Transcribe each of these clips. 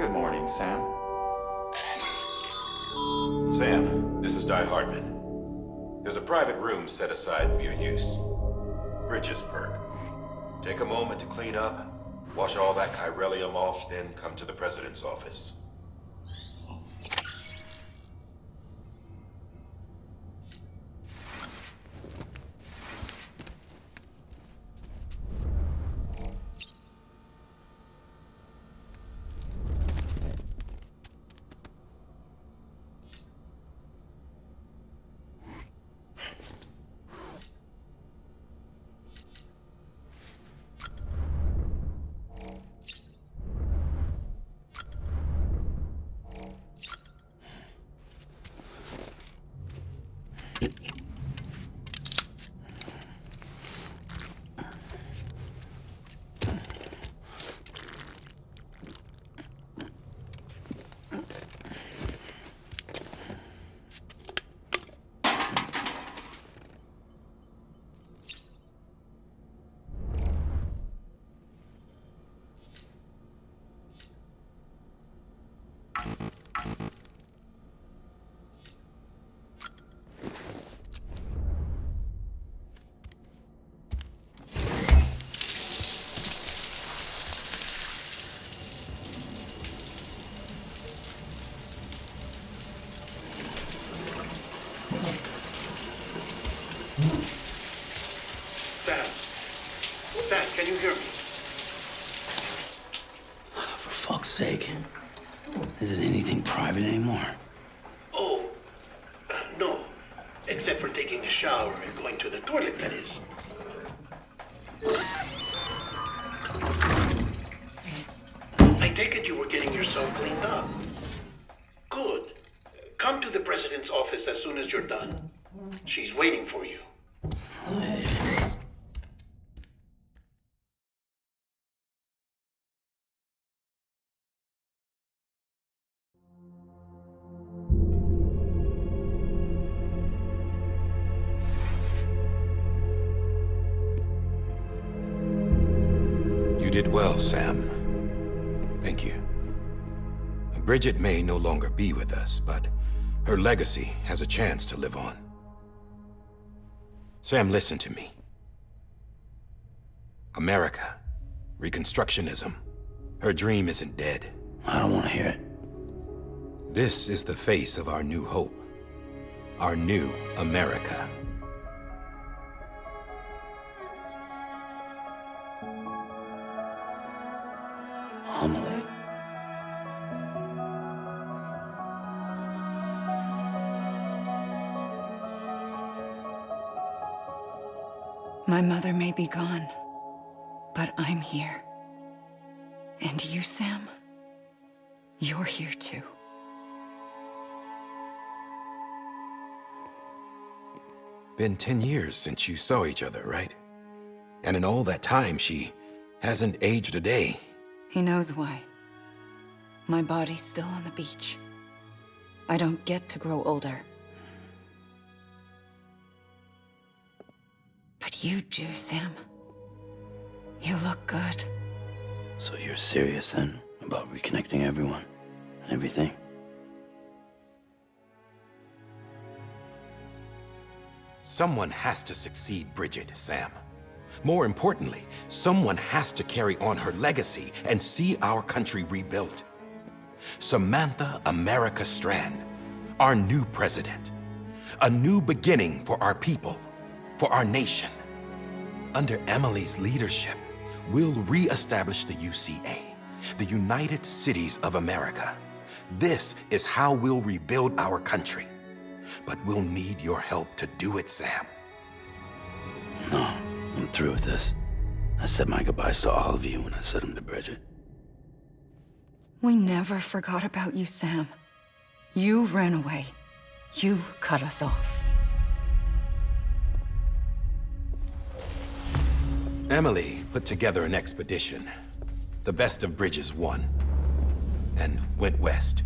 Good morning, Sam. Sam, this is Di Hartman. There's a private room set aside for your use. Bridges perk. Take a moment to clean up, wash all that chiralium off, then come to the president's office. Sam, can you hear me? For fuck's sake. Is it anything private anymore? Oh, no. Except for taking a shower and going to the toilet, that is. I take it you were getting yourself cleaned up. Good. Come to the president's office as soon as you're done. She's waiting for you. You did well, Sam. Thank you. Bridget may no longer be with us, but her legacy has a chance to live on. Sam, listen to me. America, Reconstructionism, her dream isn't dead. I don't want to hear it. This is the face of our new hope. Our new America. Amelie. My mother may be gone, but I'm here. And you, Sam, you're here too. Been 10 years since you saw each other, right? And in all that time, she hasn't aged a day. He knows why. My body's still on the beach. I don't get to grow older. But you do, Sam. You look good. So you're serious then about reconnecting everyone and everything? Someone has to succeed Bridget, Sam. More importantly, someone has to carry on her legacy and see our country rebuilt. Samantha America Strand, our new president. A new beginning for our people, for our nation. Under Amelie's leadership, we'll re-establish the UCA, the United Cities of America. This is how we'll rebuild our country. But we'll need your help to do it, Sam. No, I'm through with this. I said my goodbyes to all of you when I said them to Bridget. We never forgot about you, Sam. You ran away. You cut us off. Amelie put together an expedition. The best of Bridges won, and went west.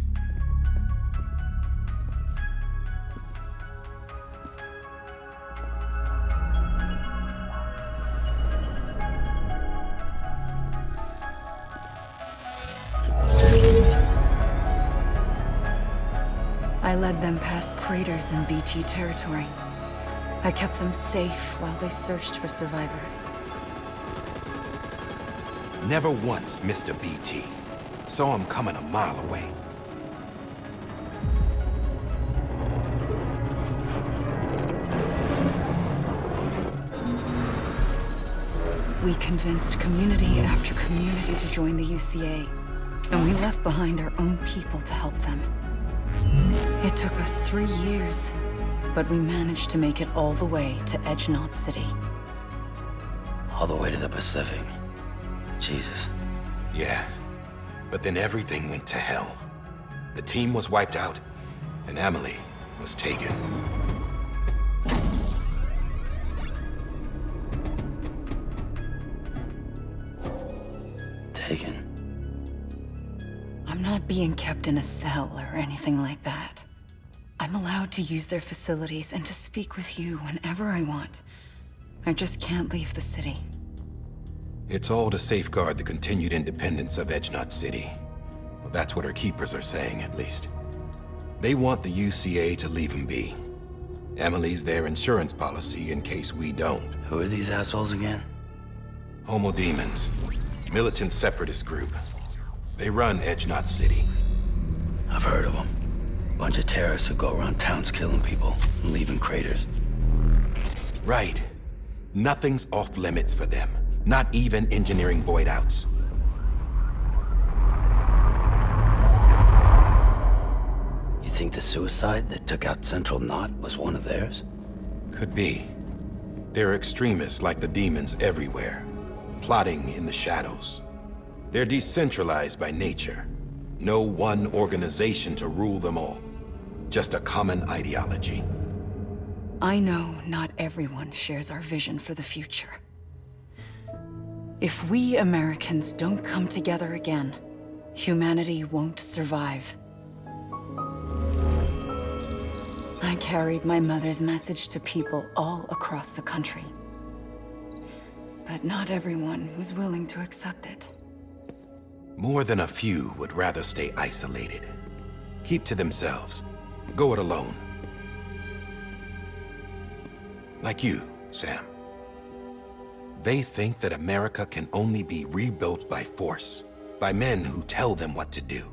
I led them past craters in BT territory. I kept them safe while they searched for survivors. Never once missed a BT. Saw him coming a mile away. We convinced community after community to join the UCA, and we left behind our own people to help them. It took us 3 years, but we managed to make it all the way to Edge-Knot City. All the way to the Pacific. Jesus. Yeah, but then everything went to hell. The team was wiped out, and Amelie was taken. Taken? I'm not being kept in a cell or anything like that. I'm allowed to use their facilities and to speak with you whenever I want. I just can't leave the city. It's all to safeguard the continued independence of Edge-Knot City. Well, that's what our keepers are saying, at least. They want the UCA to leave him be. Amelie's their insurance policy in case we don't. Who are these assholes again? Homo Demons. Militant separatist group. They run Edge-Knot City. I've heard of them. Bunch of terrorists who go around towns killing people and leaving craters. Right. Nothing's off limits for them. Not even engineering void outs. You think the suicide that took out Central Knot was one of theirs? Could be. There are extremists like the demons everywhere, plotting in the shadows. They're decentralized by nature. No one organization to rule them all. Just a common ideology. I know not everyone shares our vision for the future. If we Americans don't come together again, humanity won't survive. I carried my mother's message to people all across the country. But not everyone was willing to accept it. More than a few would rather stay isolated. Keep to themselves. Go it alone. Like you, Sam. They think that America can only be rebuilt by force, by men who tell them what to do,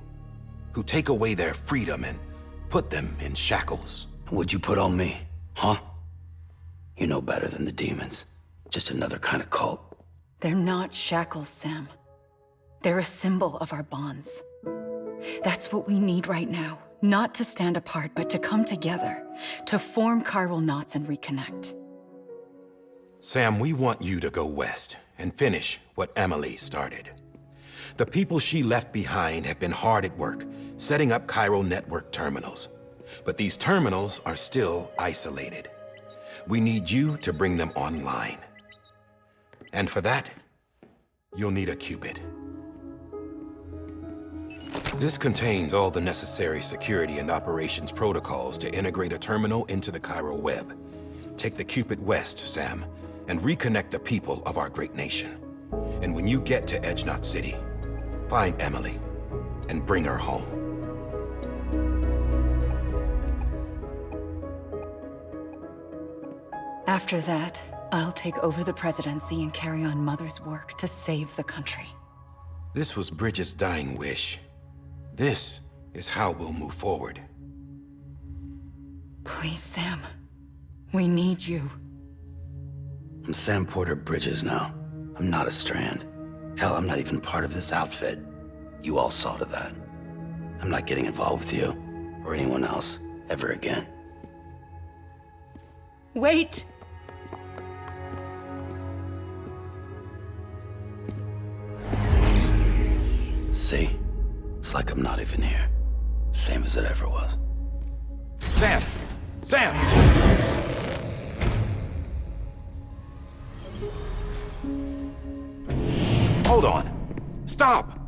who take away their freedom and put them in shackles. What'd you put on me, huh? You know better than the demons. Just another kind of cult. They're not shackles, Sam. They're a symbol of our bonds. That's what we need right now. Not to stand apart, but to come together, to form chiral knots and reconnect. Sam, we want you to go west and finish what Amelie started. The people she left behind have been hard at work, setting up chiral network terminals. But these terminals are still isolated. We need you to bring them online. And for that, you'll need a Cupid. This contains all the necessary security and operations protocols to integrate a terminal into the chiral web. Take the Cupid west, Sam, and reconnect the people of our great nation. And when you get to Edge-Knot City, find Amelie and bring her home. After that, I'll take over the presidency and carry on Mother's work to save the country. This was Bridget's dying wish. This is how we'll move forward. Please, Sam. We need you. I'm Sam Porter Bridges now. I'm not a Strand. Hell, I'm not even part of this outfit. You all saw to that. I'm not getting involved with you, or anyone else, ever again. Wait! See? It's like I'm not even here. Same as it ever was. Sam! Sam! Hold on. Stop!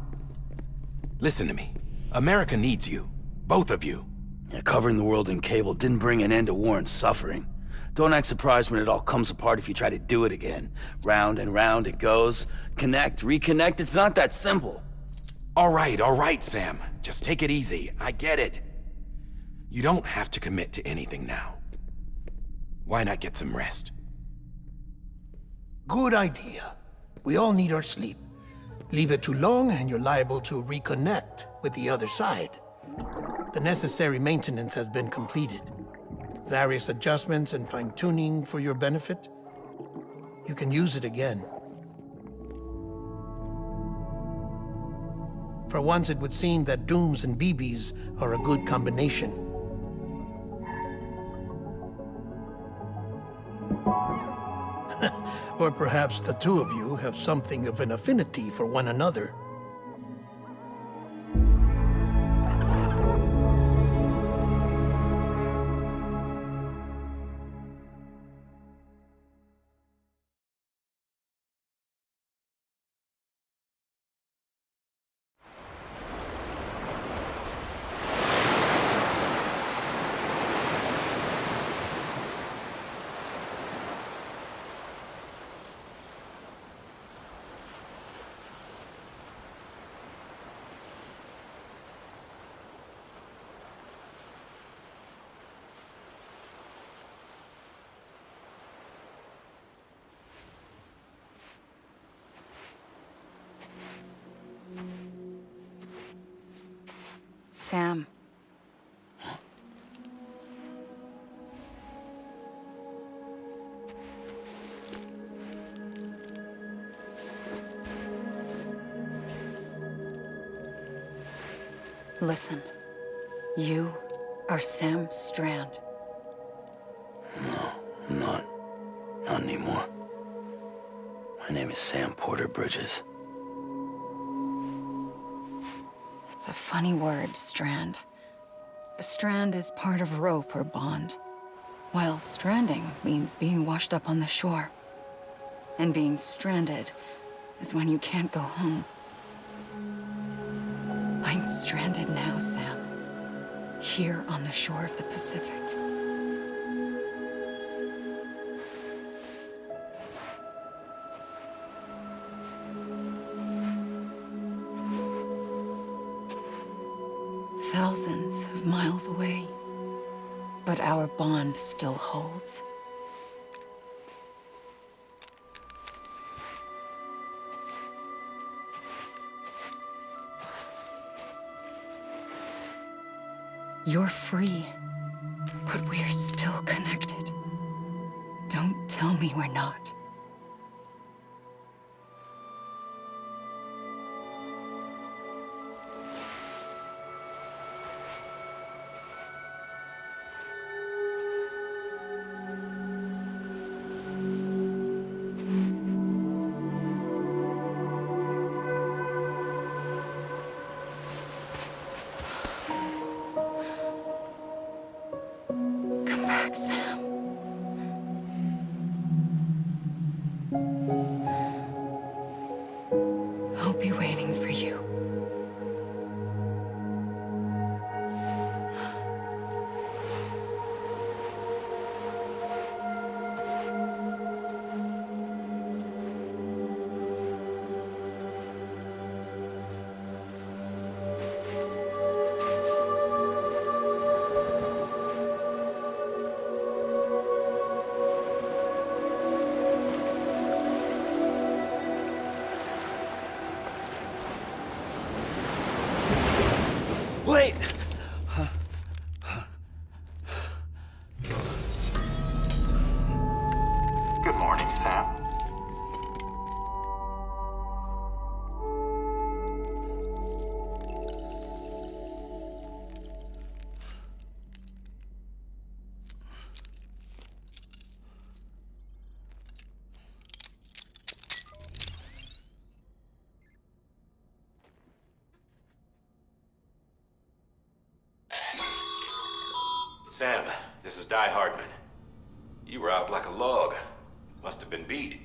Listen to me. America needs you. Both of you. Yeah, covering the world in cable didn't bring an end to war and suffering. Don't act surprised when it all comes apart if you try to do it again. Round and round it goes. Connect, reconnect, it's not that simple. All right, Sam. Just take it easy. I get it. You don't have to commit to anything now. Why not get some rest? Good idea. We all need our sleep. Leave it too long and you're liable to reconnect with the other side. The necessary maintenance has been completed. Various adjustments and fine-tuning for your benefit. You can use it again. For once, it would seem that Dooms and BBs are a good combination. Or perhaps the two of you have something of an affinity for one another. Sam. Listen. You are Sam Strand. No, I'm not. Not anymore. My name is Sam Porter Bridges. It's a funny word, Strand. A strand is part of rope or bond, while stranding means being washed up on the shore. And being stranded is when you can't go home. I'm stranded now, Sam. Here on the shore of the Pacific. Thousands of miles away, but our bond still holds. You're free, but we're still connected. Don't tell me we're not. Sam. I'll be waiting for you. Wait! Good morning, Sam. Sam, this is Di Hardman. You were out like a log. Must have been beat.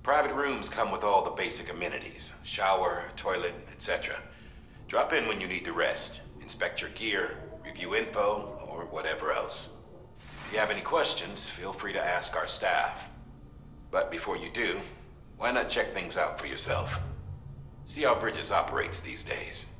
Private rooms come with all the basic amenities. Shower, toilet, etc. Drop in when you need to rest. Inspect your gear, review info, or whatever else. If you have any questions, feel free to ask our staff. But before you do, why not check things out for yourself? See how Bridges operates these days.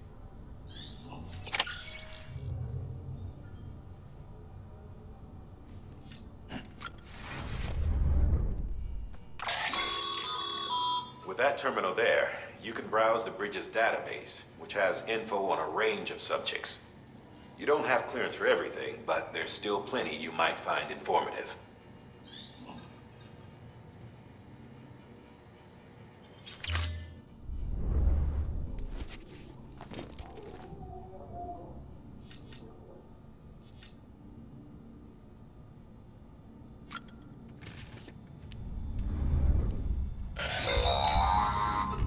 that terminal there, you can browse the bridge's database, which has info on a range of subjects. You don't have clearance for everything, but there's still plenty you might find informative.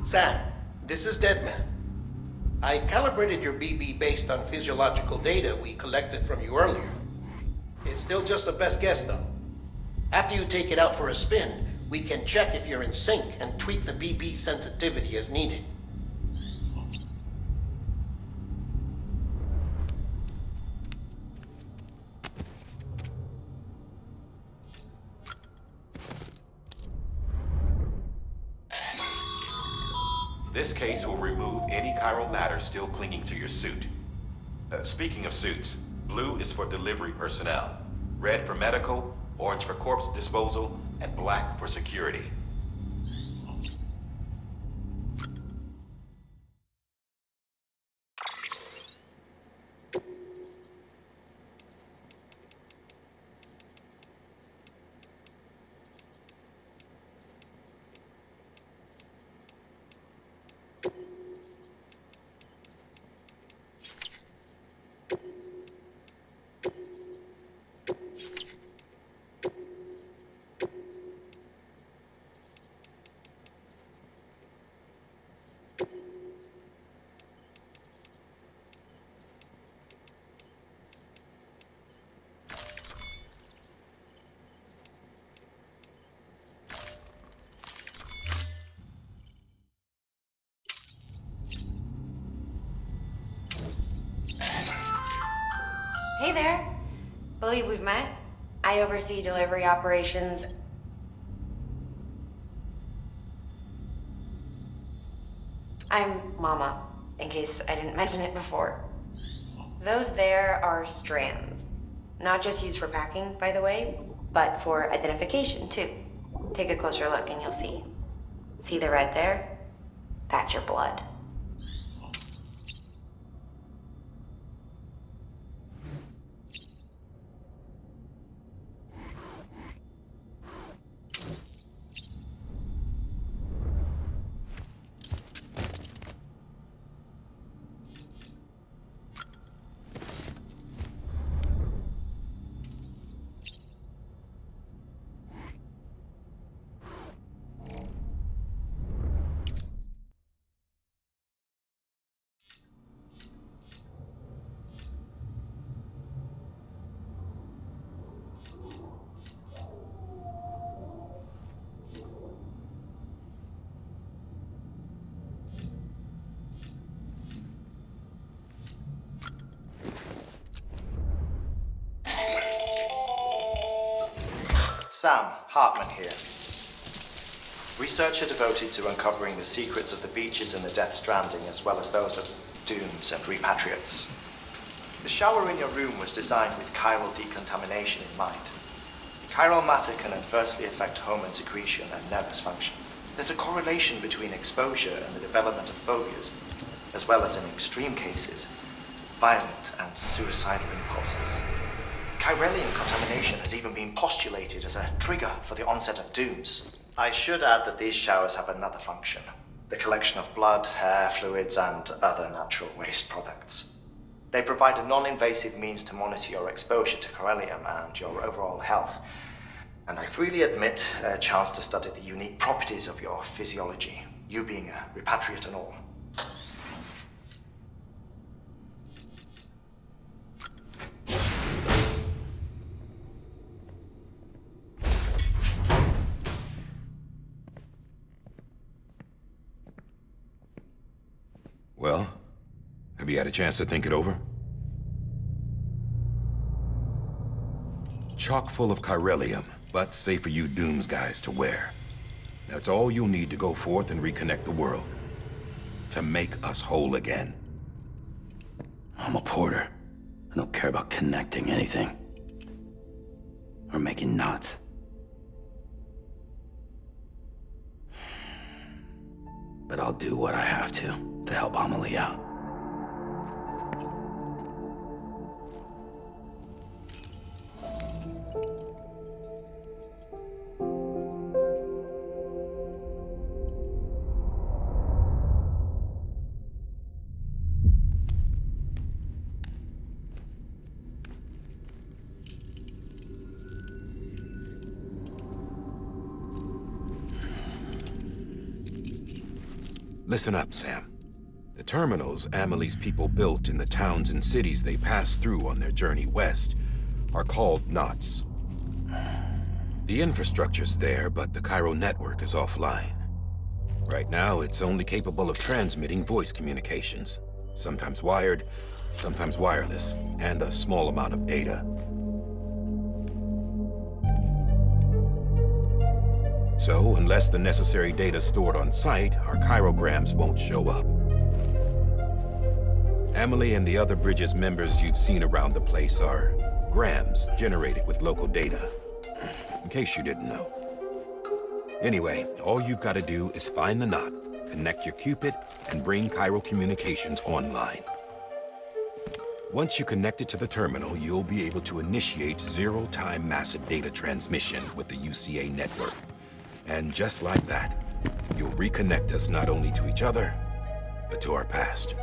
Sam, this is Deadman. I calibrated your BB based on physiological data we collected from you earlier. It's still just a best guess, though. After you take it out for a spin, we can check if you're in sync and tweak the BB sensitivity as needed. This case will remove any chiral matter still clinging to your suit. Speaking of suits, blue is for delivery personnel, red for medical, orange for corpse disposal, and black for security. Hey there. Believe we've met. I oversee delivery operations. I'm Mama, in case I didn't mention it before. Those there are strands. Not just used for packing, by the way, but for identification, too. Take a closer look and you'll see. See the red there? That's your blood. Sam, Hartman here. Researcher devoted to uncovering the secrets of the beaches in the Death Stranding, as well as those of dooms and repatriates. The shower in your room was designed with chiral decontamination in mind. Chiral matter can adversely affect hormone secretion and nervous function. There's a correlation between exposure and the development of phobias, as well as in extreme cases, violent and suicidal impulses. Chiralian contamination has even been postulated as a trigger for the onset of dooms. I should add that these showers have another function: the collection of blood, hair, fluids, and other natural waste products. They provide a non-invasive means to monitor your exposure to chiralium and your overall health, and I freely admit a chance to study the unique properties of your physiology, you being a repatriate and all. Well, have you had a chance to think it over? Chock full of chiralium, but safe for you Dooms guys to wear. That's all you'll need to go forth and reconnect the world. To make us whole again. I'm a porter. I don't care about connecting anything. Or making knots. but I'll do what I have to help Amelie out. Listen up, Sam. The terminals Amelie's people built in the towns and cities they passed through on their journey west are called knots. The infrastructure's there, but the Cairo network is offline. Right now, it's only capable of transmitting voice communications, sometimes wired, sometimes wireless, and a small amount of data. So, unless the necessary data is stored on site, our chirograms won't show up. Amelie and the other Bridges members you've seen around the place are grams generated with local data, in case you didn't know. Anyway, all you've got to do is find the knot, connect your Cupid, and bring Cairo communications online. Once you connect it to the terminal, you'll be able to initiate zero-time massive data transmission with the UCA network. And just like that, you'll reconnect us not only to each other, but to our past.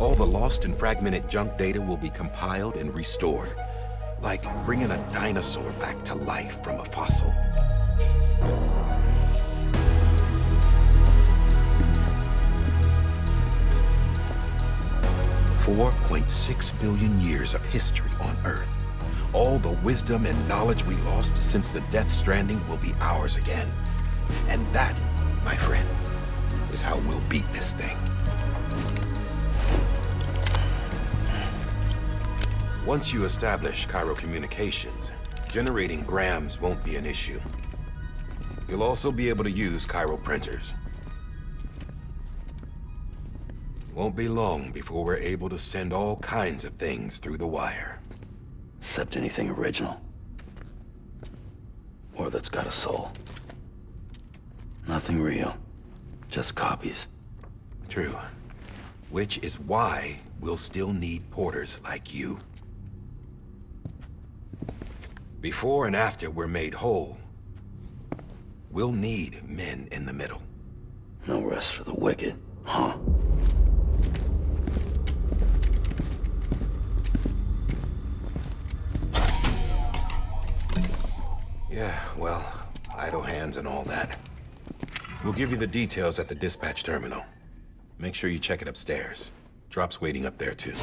All the lost and fragmented junk data will be compiled and restored, like bringing a dinosaur back to life from a fossil. $4.6 billion years of history on Earth. All the wisdom and knowledge we lost since the Death Stranding will be ours again. And that, my friend, is how we'll beat this thing. Once you establish Cairo communications, generating grams won't be an issue. You'll also be able to use Cairo printers. Won't be long before we're able to send all kinds of things through the wire. Except anything original. Or that's got a soul. Nothing real. Just copies. True. Which is why we'll still need porters like you. Before and after we're made whole, we'll need men in the middle. No rest for the wicked, huh? Yeah, well, idle hands and all that. We'll give you the details at the dispatch terminal. Make sure you check it upstairs. Drop's waiting up there, too.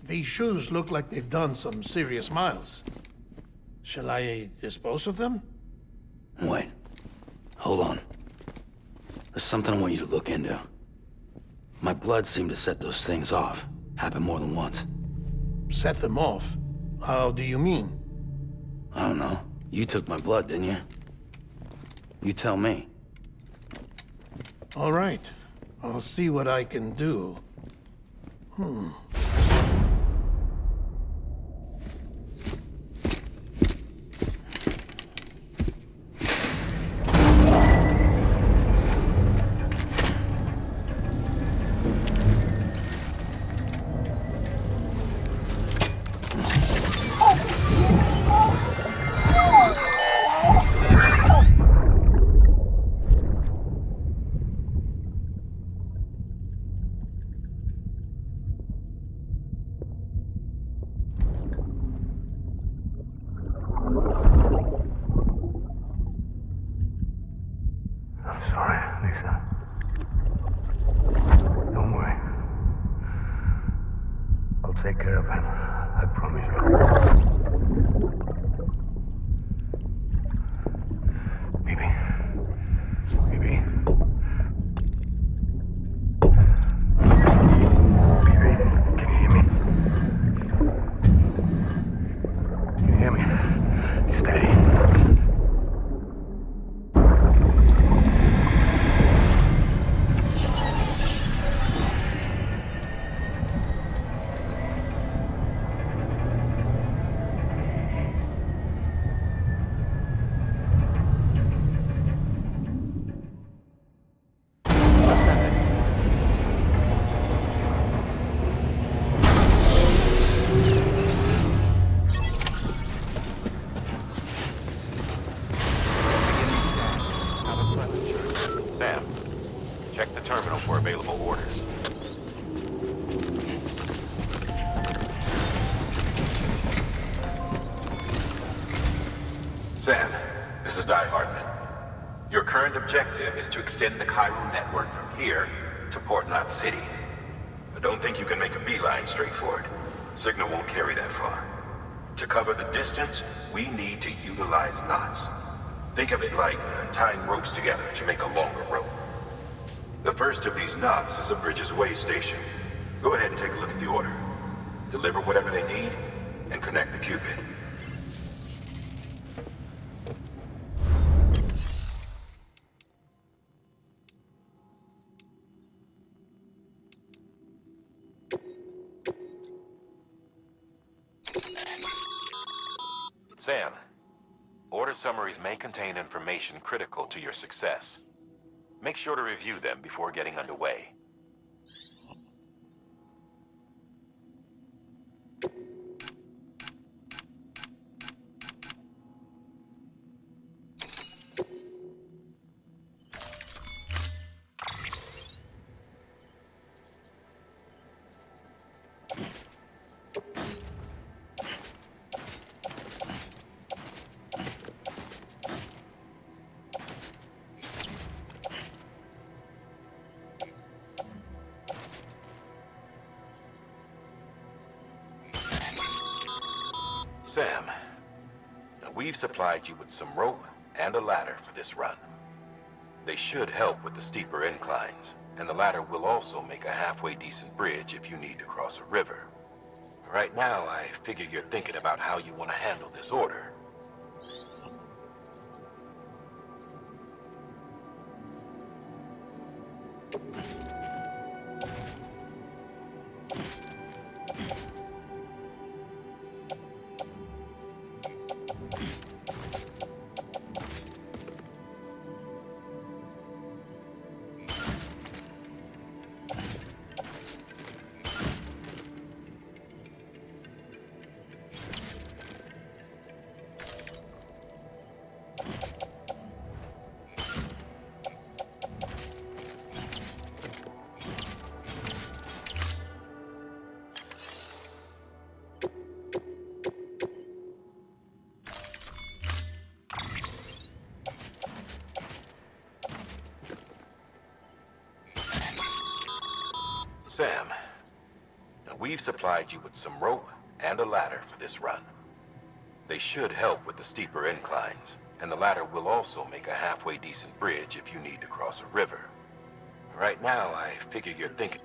These shoes look like they've done some serious miles. Shall I dispose of them? Wait. Hold on. There's something I want you to look into. My blood seemed to set those things off. Happened more than once. Set them off? How do you mean? I don't know. You took my blood, didn't you? You tell me. All right. I'll see what I can do. Take care of him. I promise you. Baby. Baby. Baby, can you hear me? Can you hear me? Steady. Sam, check the terminal for available orders. Sam, this is Di Hartman. Your current objective is to extend the Cairo network from here to Port Knot City. I don't think you can make a beeline straight for it. Signal won't carry that far. To cover the distance, we need to utilize knots. Think of it like tying ropes together to make a longer rope. The first of these knots is a Bridges way station. Go ahead and take a look at the order. Deliver whatever they need, and connect the Cupid. Sam, order summaries may contain information critical to your success. Make sure to review them before getting underway. Sam, now we've supplied you with some rope and a ladder for this run. They should help with the steeper inclines, and the ladder will also make a halfway decent bridge if you need to cross a river. Right now, I figure you're thinking about how you want to handle this order. Sam, now we've supplied you with some rope and a ladder for this run. They should help with the steeper inclines, and the ladder will also make a halfway decent bridge if you need to cross a river. Right now, I figure you're thinking...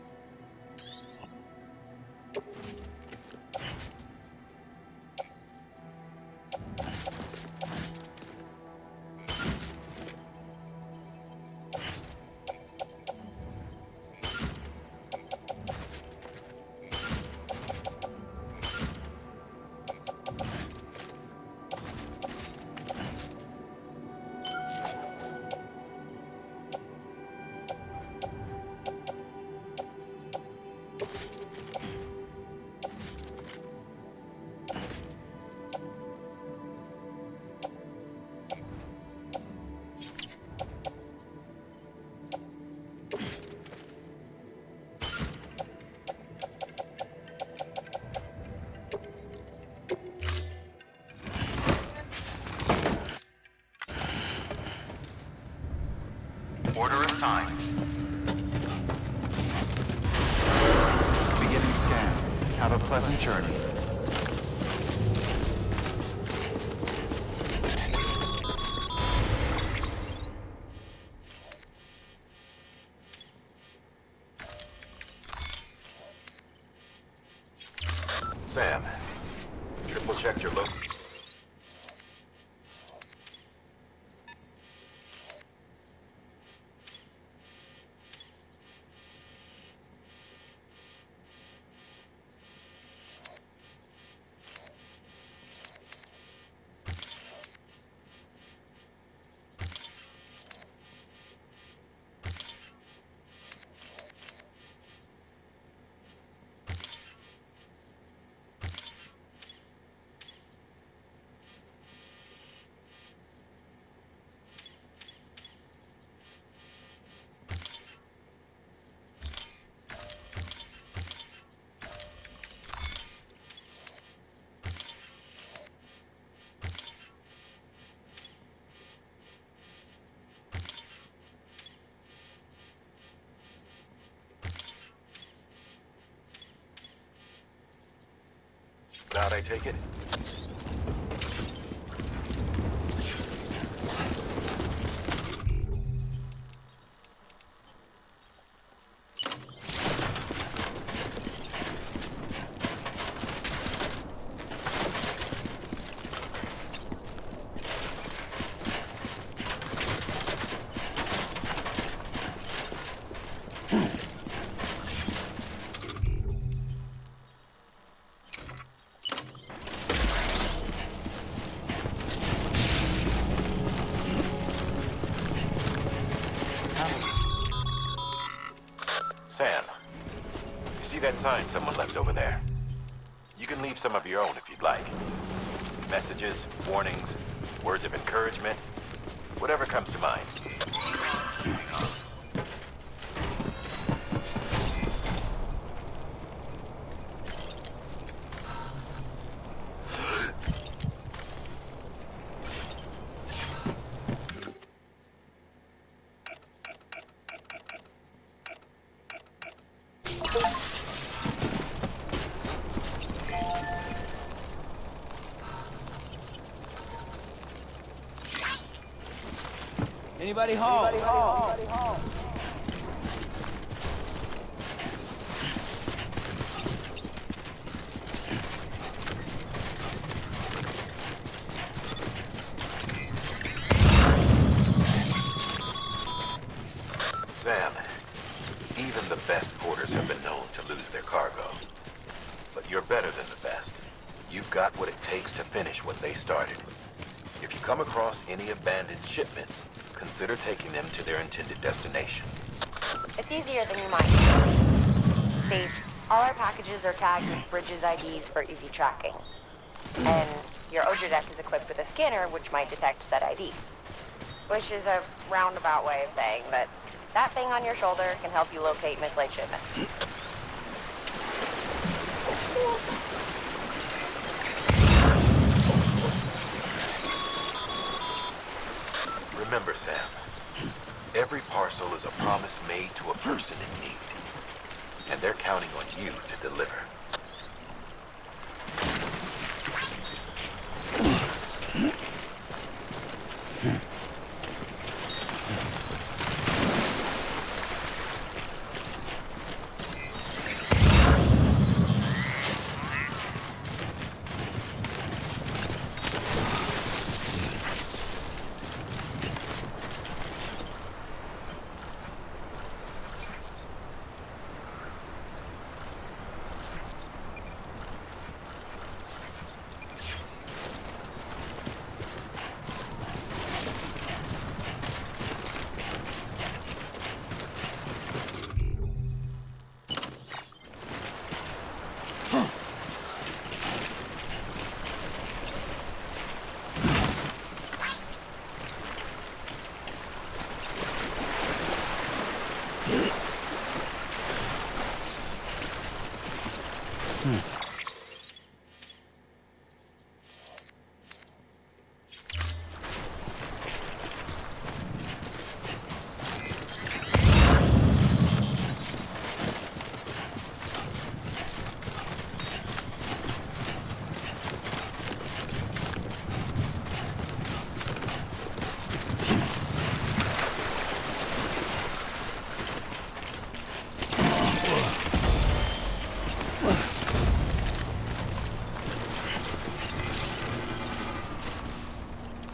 Order assigned. Beginning scan. Have a pleasant journey. Sam, triple check your location. I take it? Sam, you see that sign someone left over there? You can leave some of your own if you'd like. Messages, warnings, words of encouragement, whatever comes to mind. Anybody home? Sam, even the best porters have been known to lose their cargo. But you're better than the best. You've got what it takes to finish what they started. If you come across any abandoned shipments, consider taking them to their intended destination. It's easier than you might. See, all our packages are tagged with Bridges IDs for easy tracking. And your Odra deck is equipped with a scanner which might detect said IDs. Which is a roundabout way of saying that that thing on your shoulder can help you locate mislaid shipments. Remember, Sam, every parcel is a promise made to a person in need. And they're counting on you to deliver.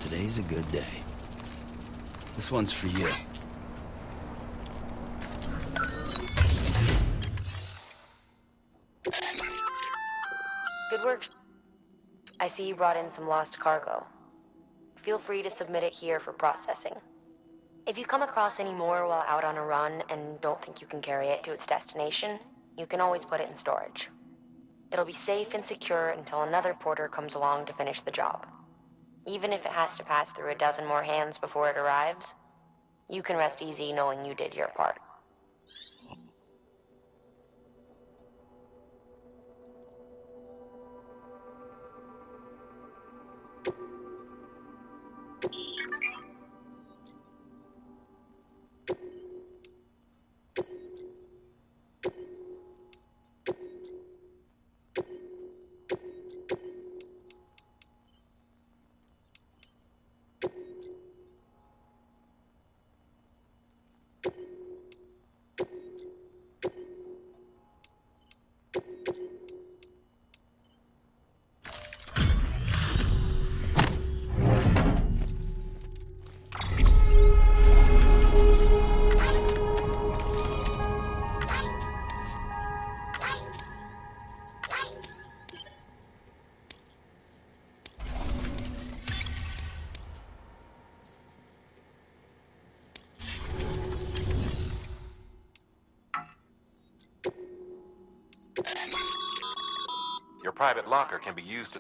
Today's a good day. This one's for you. Good work. I see you brought in some lost cargo. Feel free to submit it here for processing. If you come across any more while out on a run and don't think you can carry it to its destination, you can always put it in storage. It'll be safe and secure until another porter comes along to finish the job. Even if it has to pass through a dozen more hands before it arrives, you can rest easy knowing you did your part. private locker can be used to...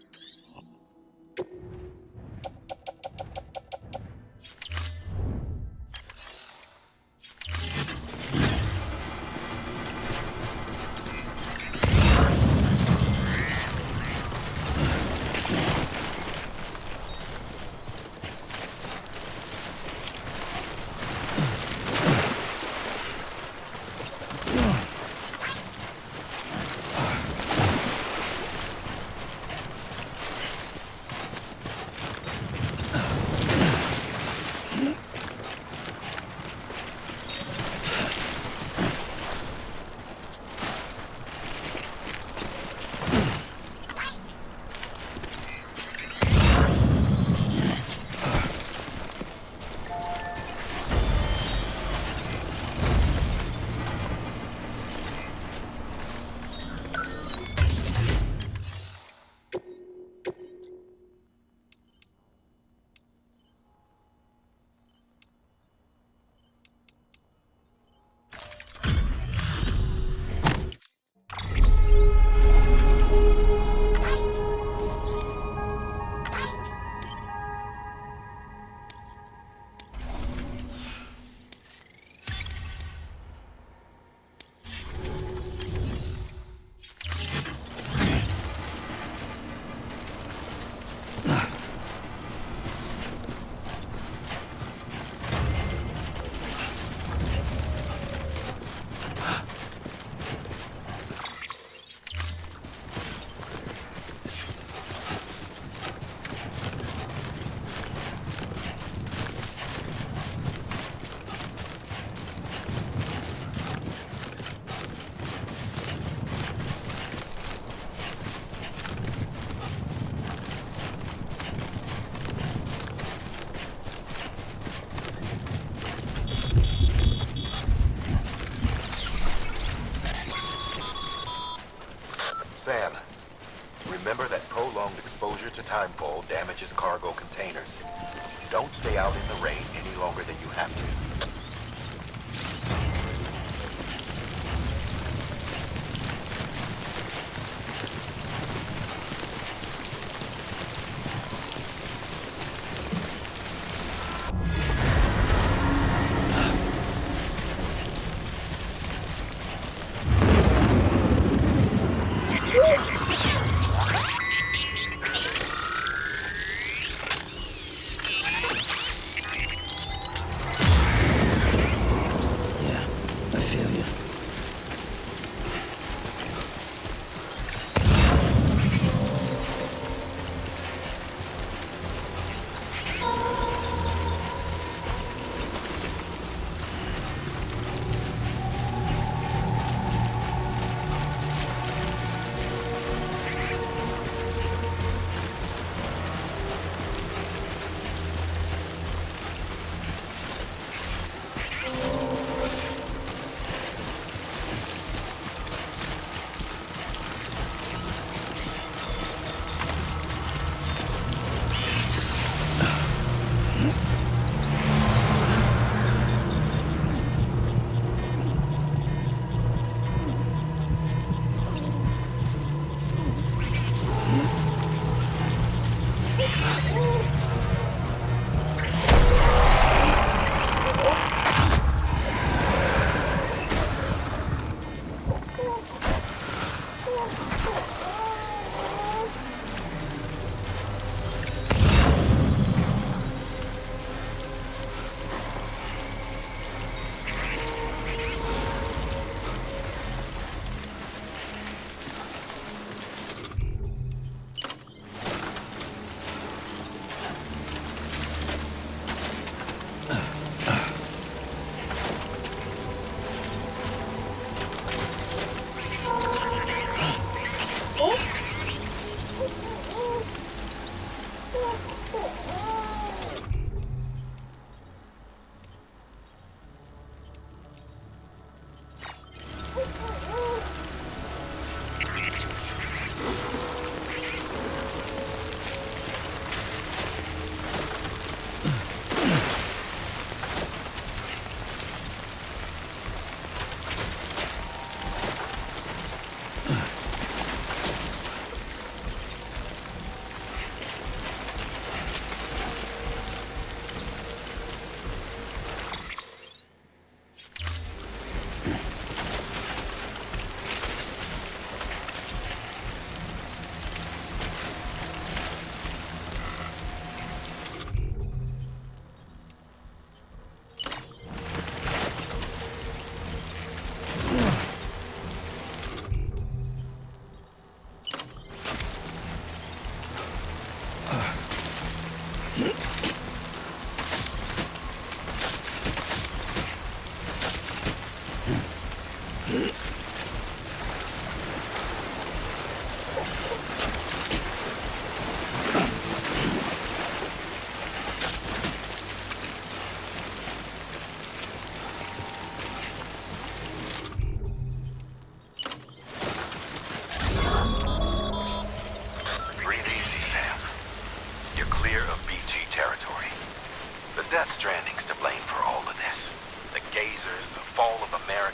Sam, remember that prolonged exposure to timefall damages cargo containers. Don't stay out in the rain any longer than you have to.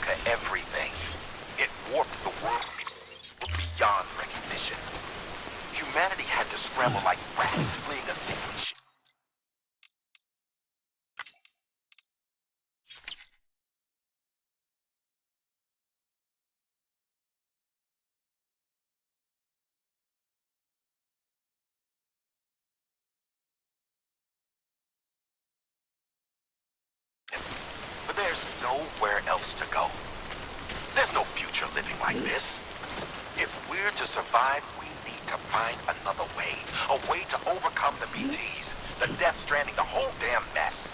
to everything. It warped the world beyond recognition. Humanity had to scramble like rats fleeing a sinking ship. But there's nowhere else to go. There's no future living like this. If we're to survive, we need to find another way. A way to overcome the BTs, the Death Stranding, the whole damn mess.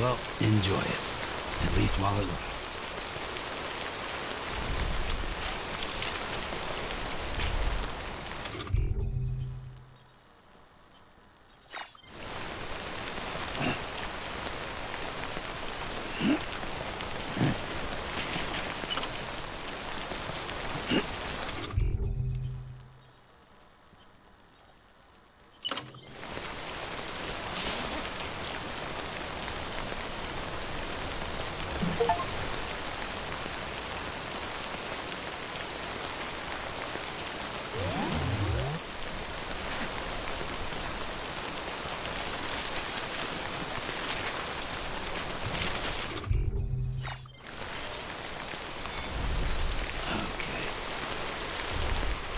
Well, enjoy it. At least while it lasts.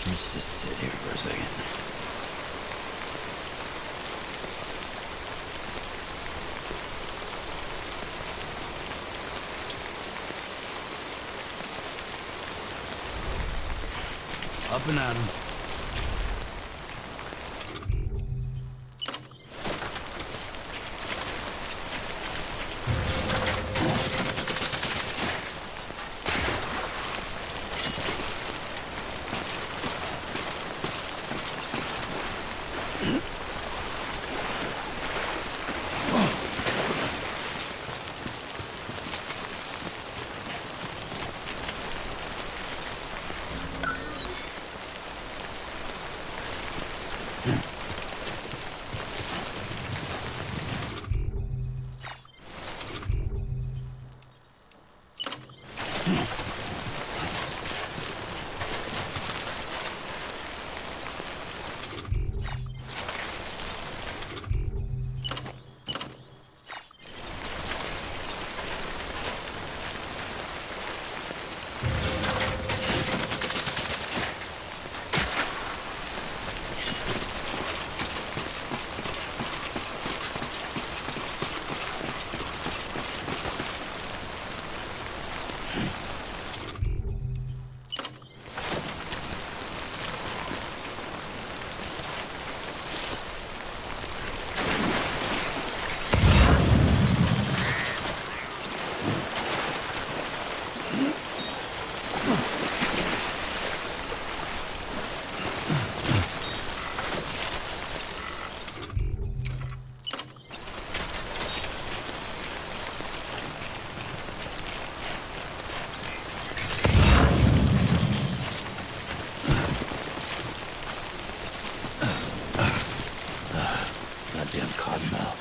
Let's just sit here for a second. Up and at 'em. Goddamn cottonmouth.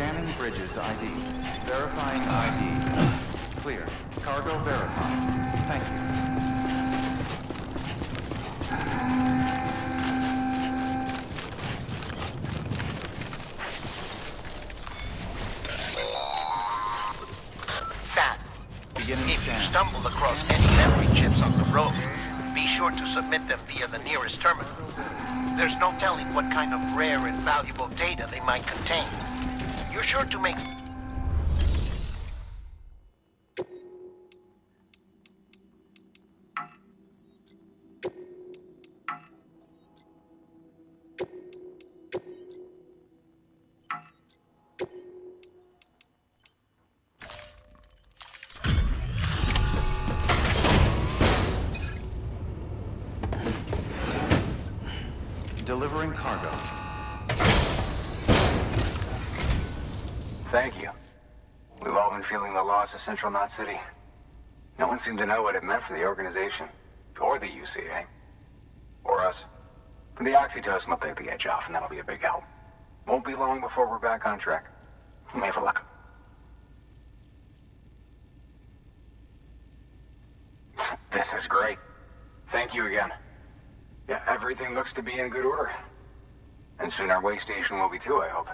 Scanning Bridges ID. Verifying ID. Clear. Cargo verified. Thank you. Sam, Beginning if you scan. stumble across any memory chips on the road, be sure to submit them via the nearest terminal. There's no telling what kind of rare and valuable data they might contain. You're sure to make... Delivering cargo. Thank you. We've all been feeling the loss of Central Knot City. No one seemed to know what it meant for the organization, or the UCA, or us. The oxytocin will take the edge off, and that'll be a big help. Won't be long before we're back on track. You may have a luck. This is great. Thank you again. Yeah, everything looks to be in good order. And soon our way station will be too, I hope.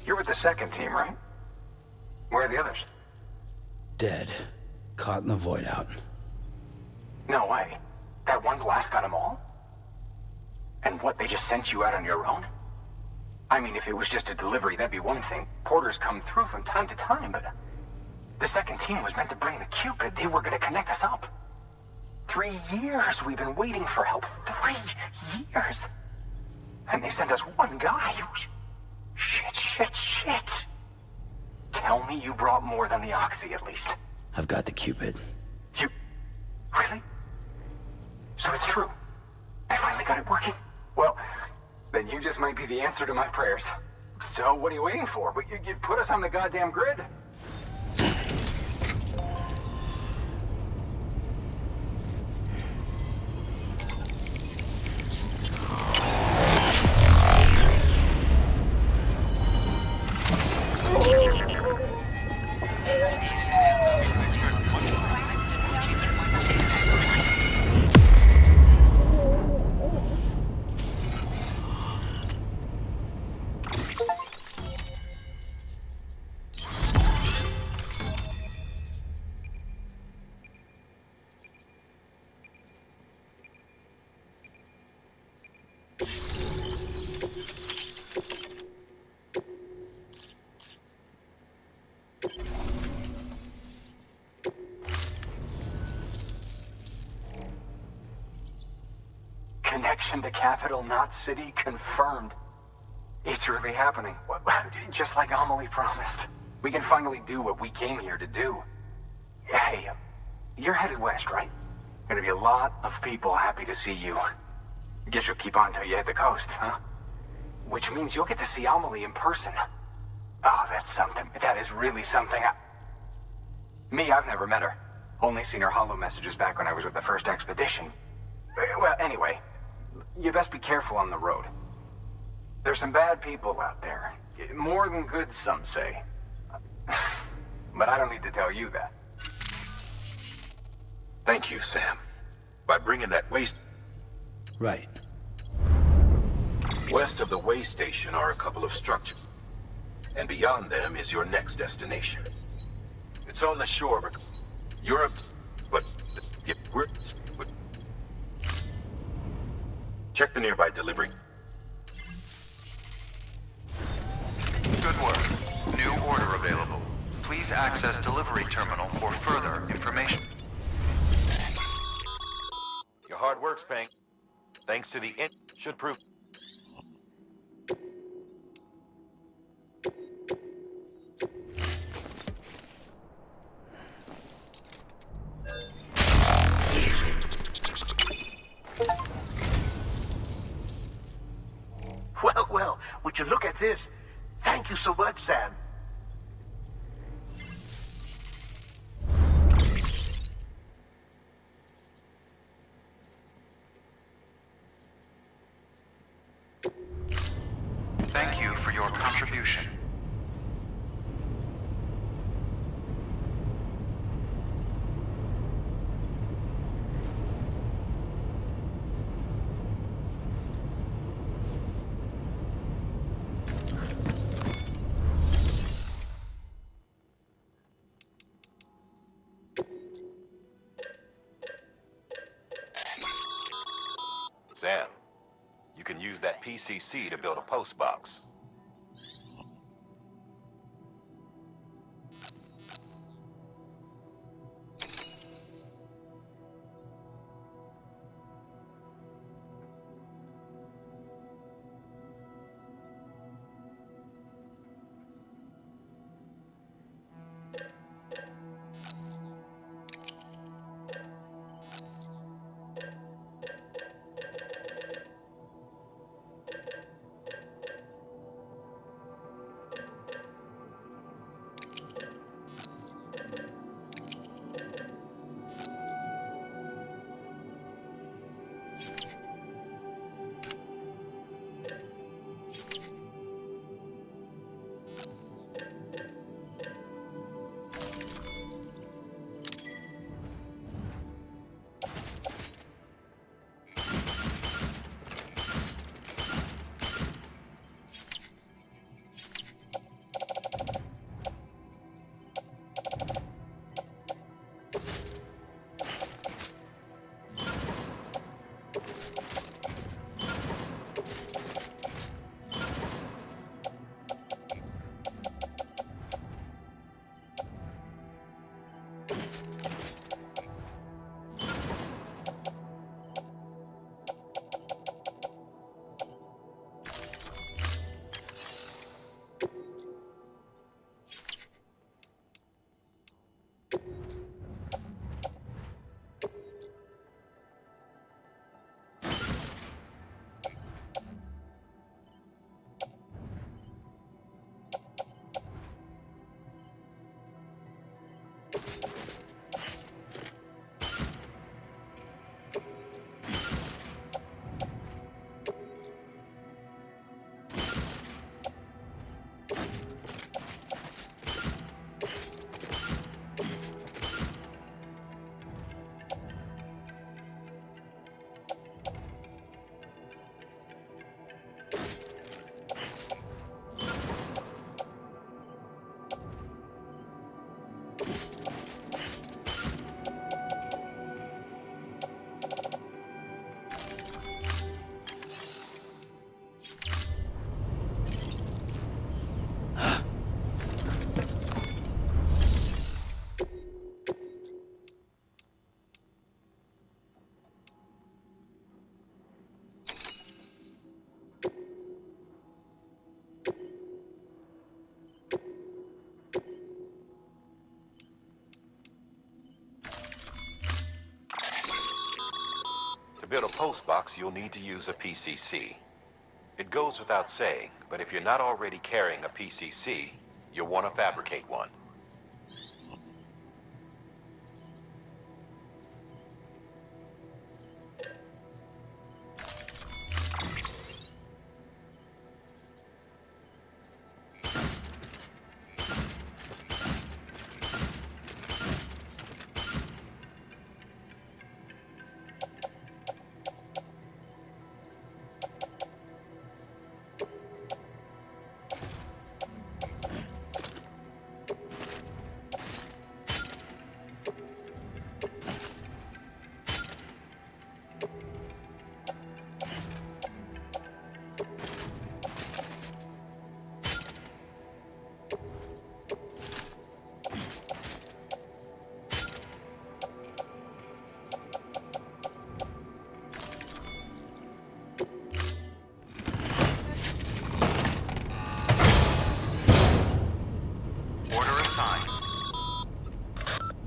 You're with the second team, right? Where are the others? Dead. Caught in the void out. No way. That one blast got them all? And what, they just sent you out on your own? I mean, if it was just a delivery, that'd be one thing. Porters come through from time to time, but... The second team was meant to bring the Cupid. They were gonna connect us up. 3 years we've been waiting for help. 3 years! And they sent us one guy who's... Shit. Tell me you brought more than the Oxy, at least. I've got the Cupid. You... Really? So it's true. They finally got it working? Well, then you just might be the answer to my prayers. So what are you waiting for? But you put us on the goddamn grid. Connection to Capital Knot City confirmed. It's really happening. Just like Amelie promised. We can finally do what we came here to do. Hey, you're headed west, right? Gonna be a lot of people happy to see you. Guess you'll keep on till you hit the coast, huh? Which means you'll get to see Amelie in person. Oh, that's something. That is really something. Me, I've never met her. Only seen her holo messages back when I was with the first expedition. Well, anyway, you best be careful on the road. There's some bad people out there. More than good, some say. But I don't need to tell you that. Thank you, Sam. By bringing that waste... Right. West of the way station are a couple of structures. And beyond them is your next destination. It's on the shore of Europe, but check the nearby delivery. Good work. New order available. Please access delivery terminal for further information. Your hard work's paying. Thanks to the should prove. like this. Thank you so much, Sam. Thank you for your contribution. Sam, you can use that PCC to build a post box. To build a post box, you'll need to use a PCC. It goes without saying, but if you're not already carrying a PCC, you'll want to fabricate one.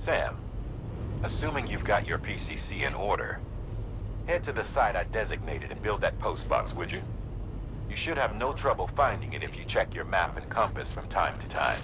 Sam, assuming you've got your PCC in order, head to the site I designated and build that post box, would you? You should have no trouble finding it if you check your map and compass from time to time.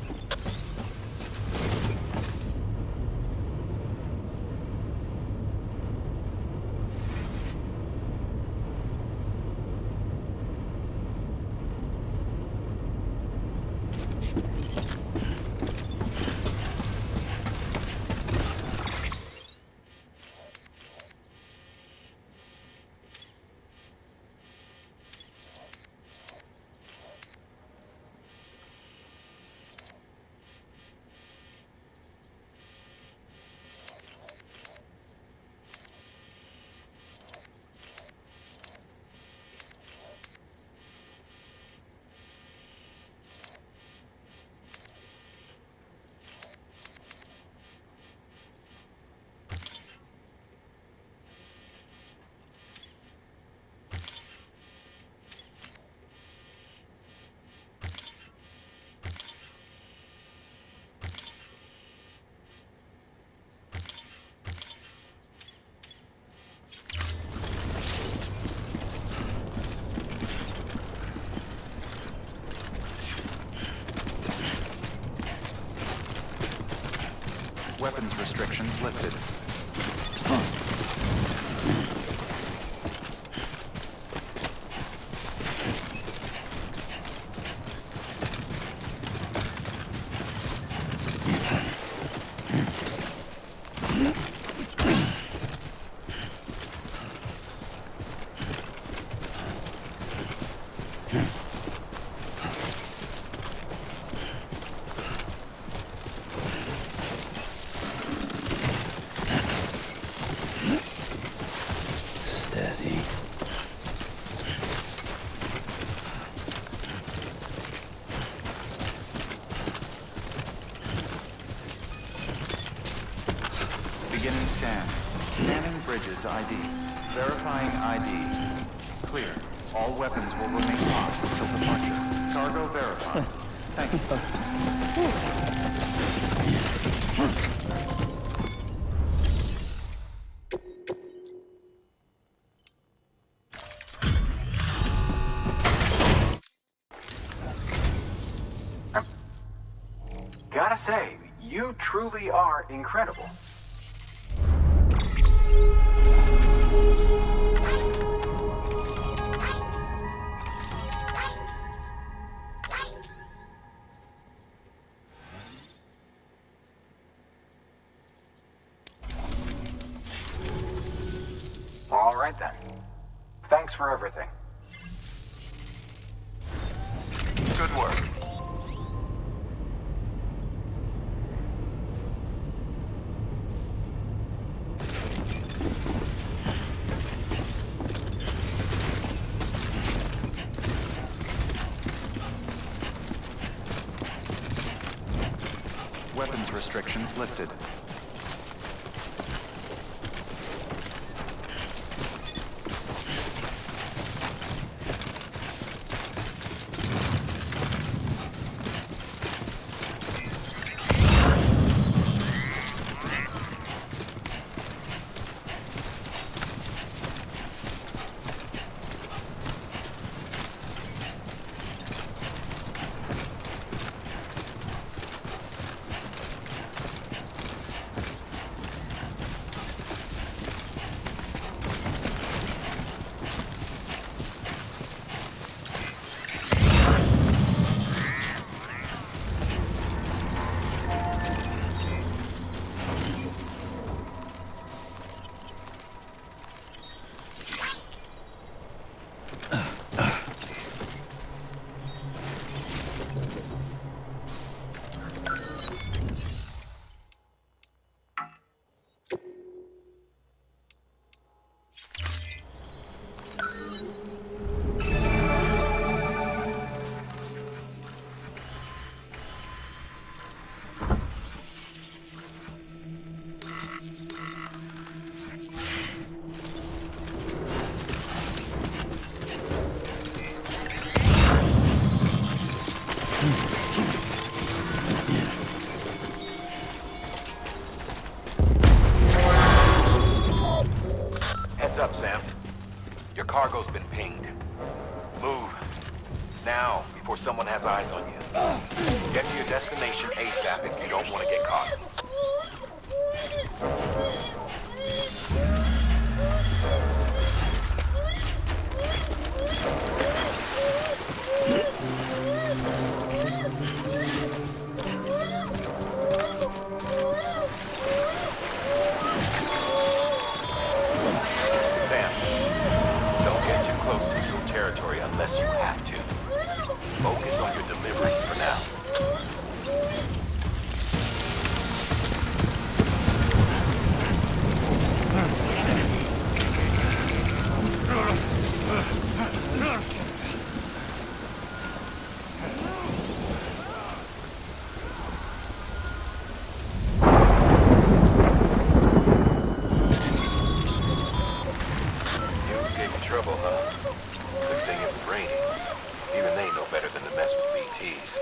Weapons restrictions lifted. Steady. Beginning scan. Scanning bridges ID. Verifying ID. Clear. All weapons will remain locked until departure. Cargo verified. Thank you. Gotta say, you truly are incredible. All right then. Thanks for everything. Good work. Weapons restrictions lifted. Heads up, Sam. Your cargo's been pinged. Move. Now, before someone has eyes on you. Get to your destination ASAP if you don't want to get caught. Sam, don't get too close to your territory unless you have to. Focus on your deliveries for now. Mules gave you trouble, huh? Good thing it was raining. Even they know better than to mess with BTs.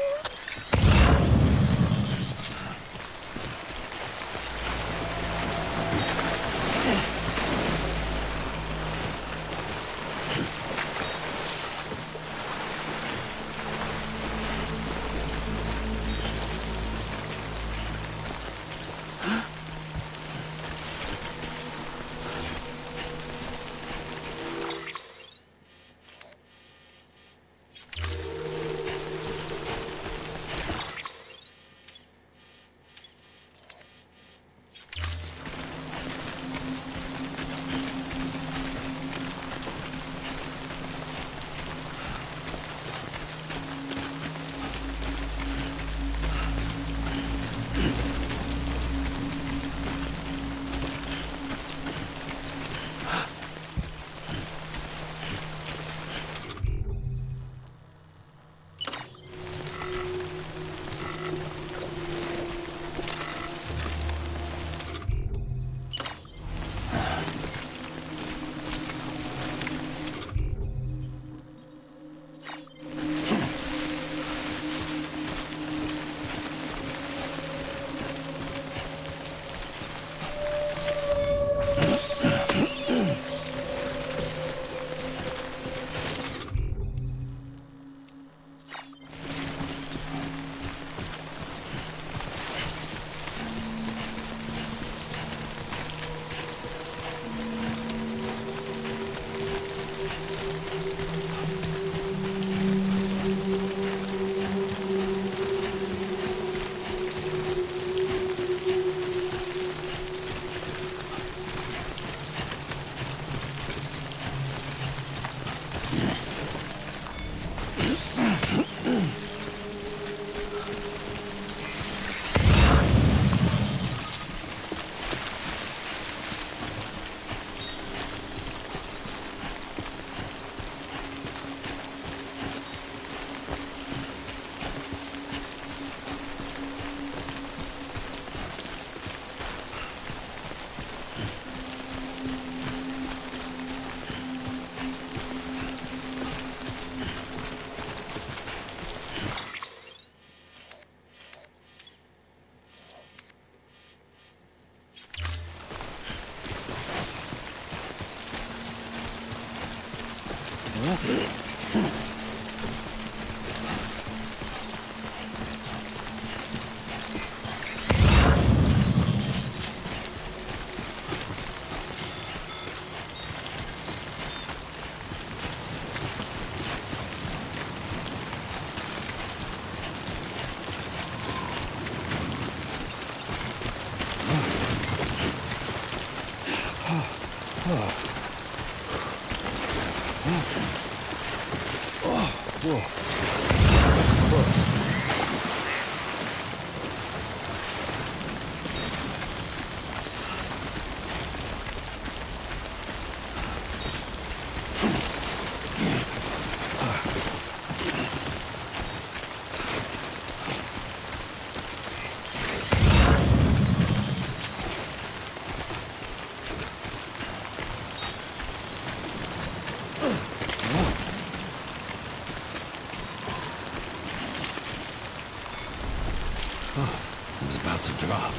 It was about to drop.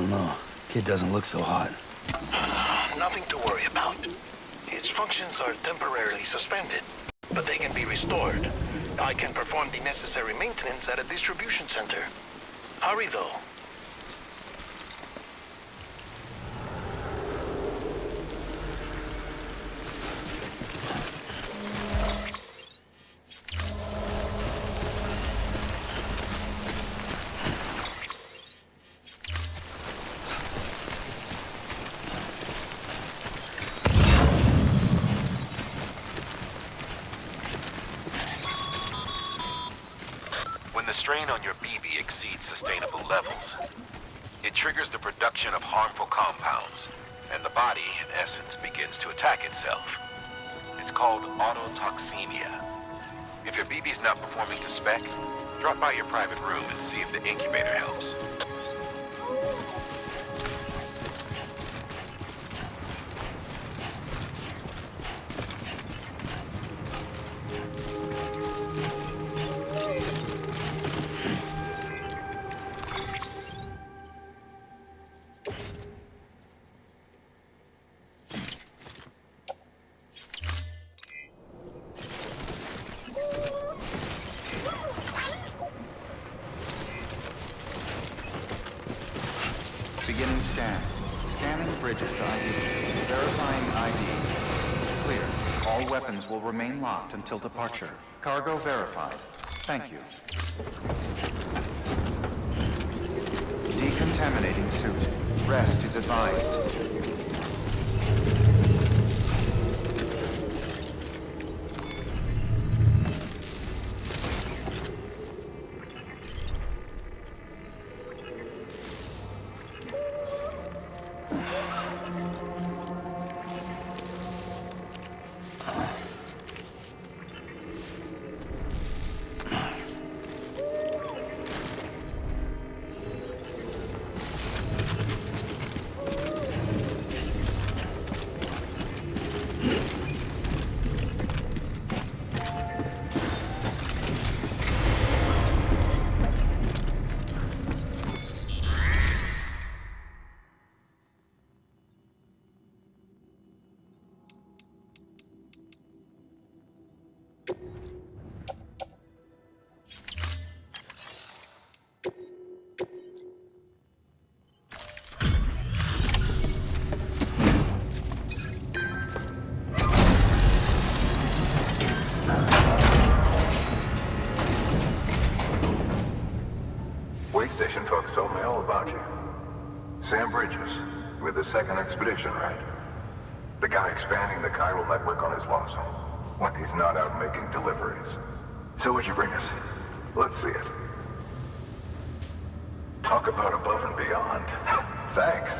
don't know. Kid doesn't look so hot. Nothing to worry about. Its functions are temporarily suspended, but they can be restored. I can perform the necessary maintenance at a distribution center. Hurry, though. When the strain on your BB exceeds sustainable levels, it triggers the production of harmful compounds, and the body, in essence, begins to attack itself. It's called autotoxemia. If your BB's not performing to spec, drop by your private room and see if the incubator helps. Beginning scan. Scanning bridges ID. Verifying ID. Clear. All weapons will remain locked until departure. Cargo verified. Thank you. Decontaminating suit. Rest is advised. Station folks told me all about you. Sam Bridges, with the second expedition, right? The guy expanding the chiral network on his lonesome, when he's not out making deliveries. So what'd you bring us? Let's see it. Talk about above and beyond. Thanks.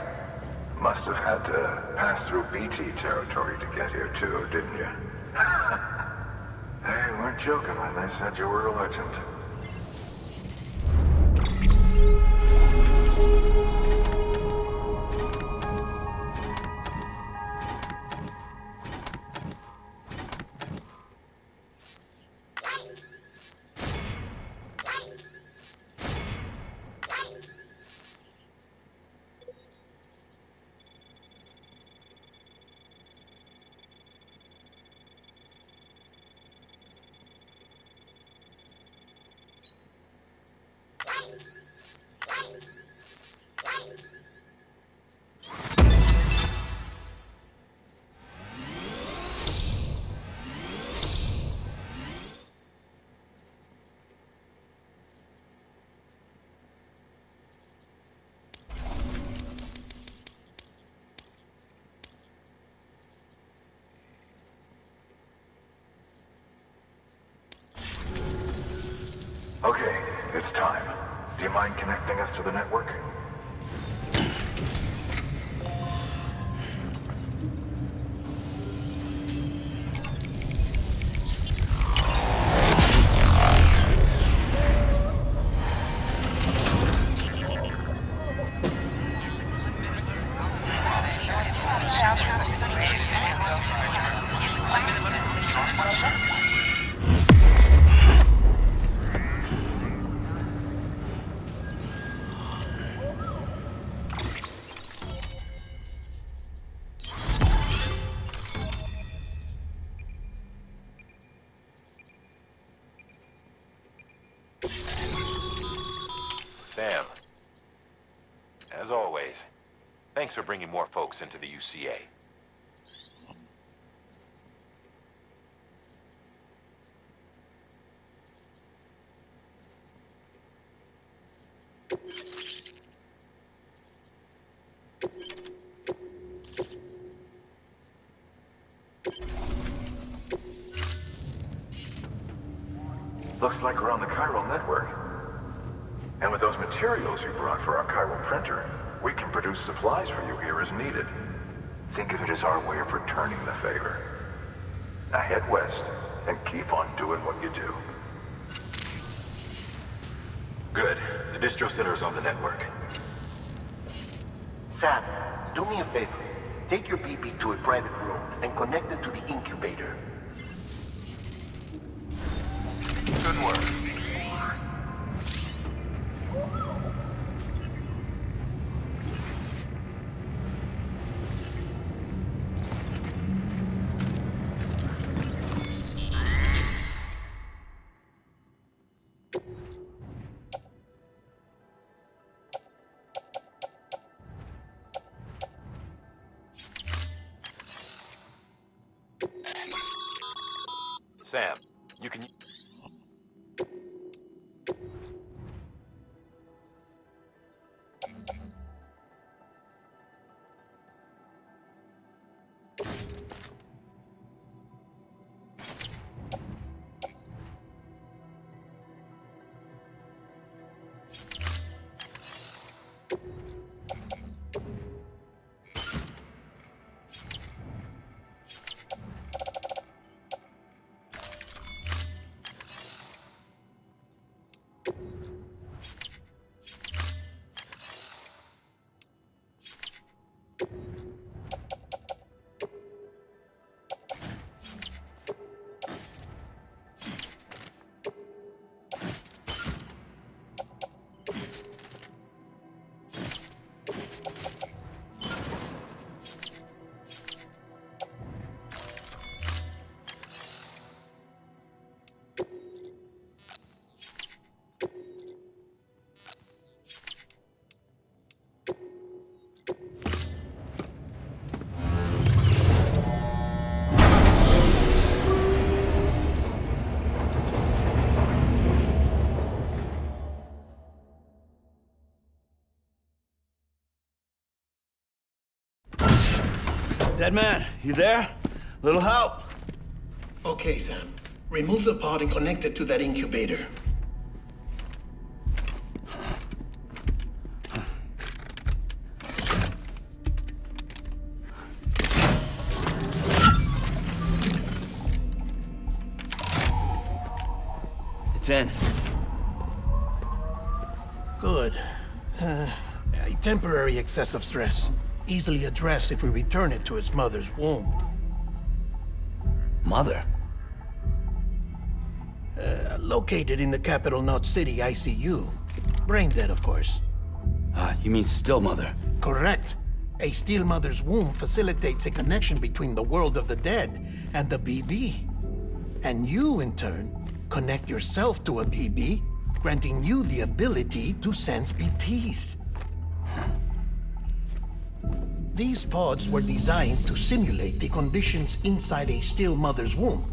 Must have had to pass through BT territory to get here too, didn't you? They weren't joking when they said you were a legend. Okay, it's time. Do you mind connecting us to the network? Sam, as always, thanks for bringing more folks into the UCA. Looks like we're on the chiral network. And with those materials you brought for our chiral printer, we can produce supplies for you here as needed. Think of it as our way of returning the favor. Now head west and keep on doing what you do. Good. The distro center's on the network. Sam, do me a favor. Take your BB to a private room and connect it to the incubator. Good work. Sam, you can... Dead man, you there? Little help? Okay, Sam. Remove the pod and connect it to that incubator. It's in. Good. A temporary excess of stress. Easily addressed if we return it to its mother's womb. Mother? Located in the capital Knot City ICU. Brain dead, of course. You mean still mother? Correct. A still mother's womb facilitates a connection between the world of the dead and the BB. And you, in turn, connect yourself to a BB, granting you the ability to sense BTs. These pods were designed to simulate the conditions inside a still mother's womb.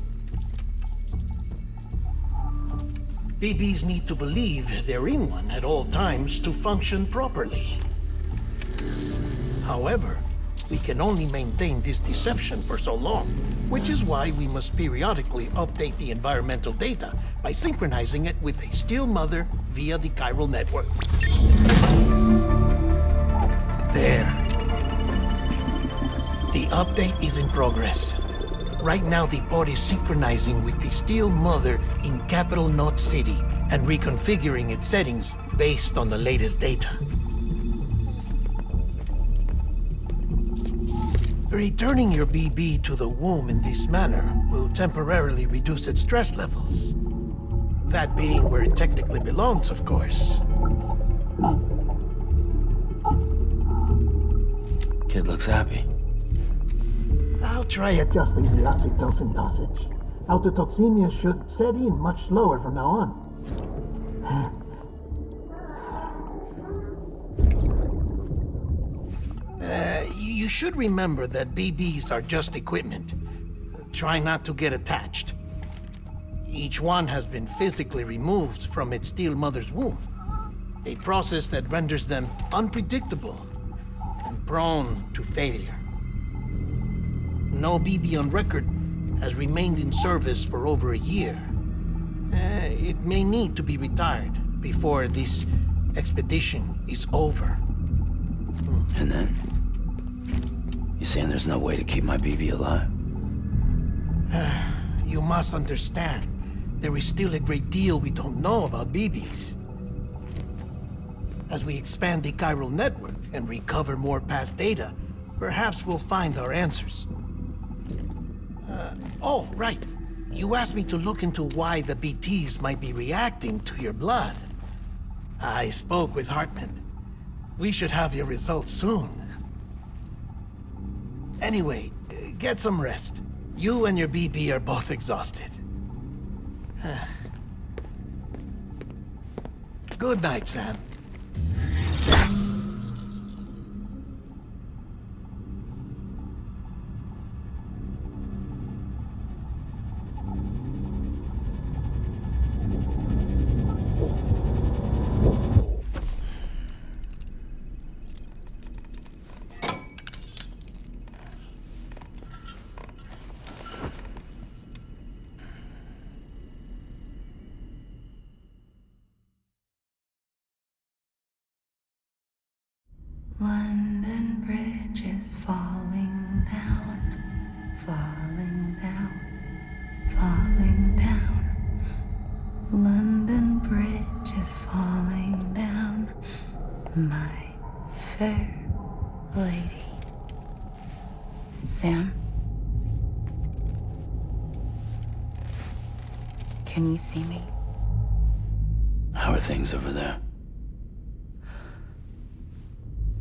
BBs need to believe they're in one at all times to function properly. However, we can only maintain this deception for so long, which is why we must periodically update the environmental data by synchronizing it with a still mother via the chiral network. There. The update is in progress. Right now, the pod is synchronizing with the still mother in capital Knot City and reconfiguring its settings based on the latest data. Returning your BB to the womb in this manner will temporarily reduce its stress levels. That being where it technically belongs, of course. Kid looks happy. I'll try adjusting the oxytocin dosage. Autotoxemia should set in much slower from now on. should remember that BBs are just equipment. Try not to get attached. Each one has been physically removed from its steel mother's womb. A process that renders them unpredictable and prone to failure. No BB on record has remained in service for over a year. It may need to be retired before this expedition is over. And then? You saying there's no way to keep my BB alive? You must understand, there is still a great deal we don't know about BBs. As we expand the chiral network and recover more past data, perhaps we'll find our answers. Oh, right. You asked me to look into why the BTs might be reacting to your blood. I spoke with Hartman. We should have your results soon. Anyway, get some rest. You and your BB are both exhausted. Good night, Sam. London Bridge is falling down, falling down, falling down. London Bridge is falling down, my fair lady. Sam? Can you see me? How are things over there?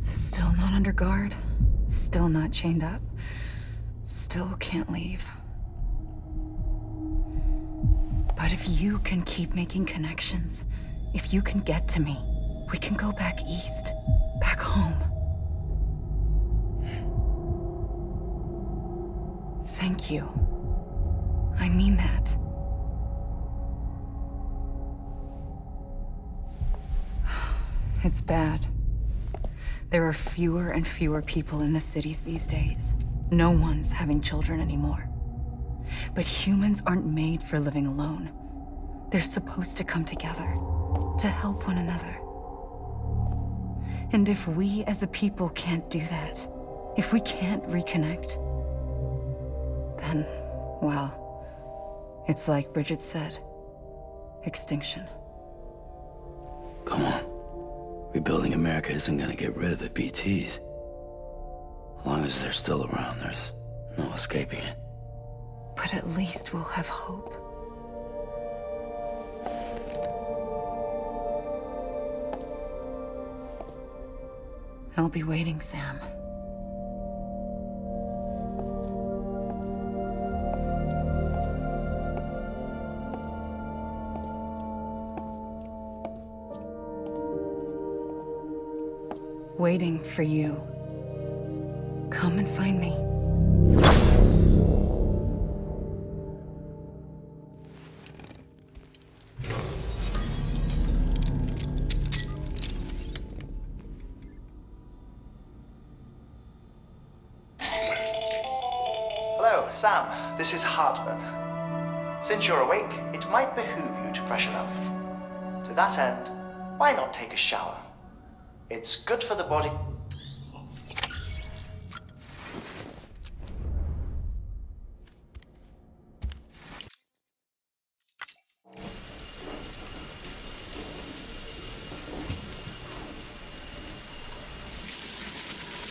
Still not under guard, still not chained up, still can't leave. But if you can keep making connections, if you can get to me, we can go back east, back home. Thank you. I mean that. It's bad. There are fewer and fewer people in the cities these days. No one's having children anymore. But humans aren't made for living alone. They're supposed to come together, to help one another. And if we as a people can't do that, if we can't reconnect, then, well, it's like Bridget said, extinction. Come on. Rebuilding America isn't gonna get rid of the BTs. As long as they're still around, there's no escaping it. But at least we'll have hope. I'll be waiting, Sam. Waiting for you. Come and find me. Hello, Sam. This is Hartman. Since you're awake, it might behoove you to freshen up. To that end, why not take a shower? It's good for the body.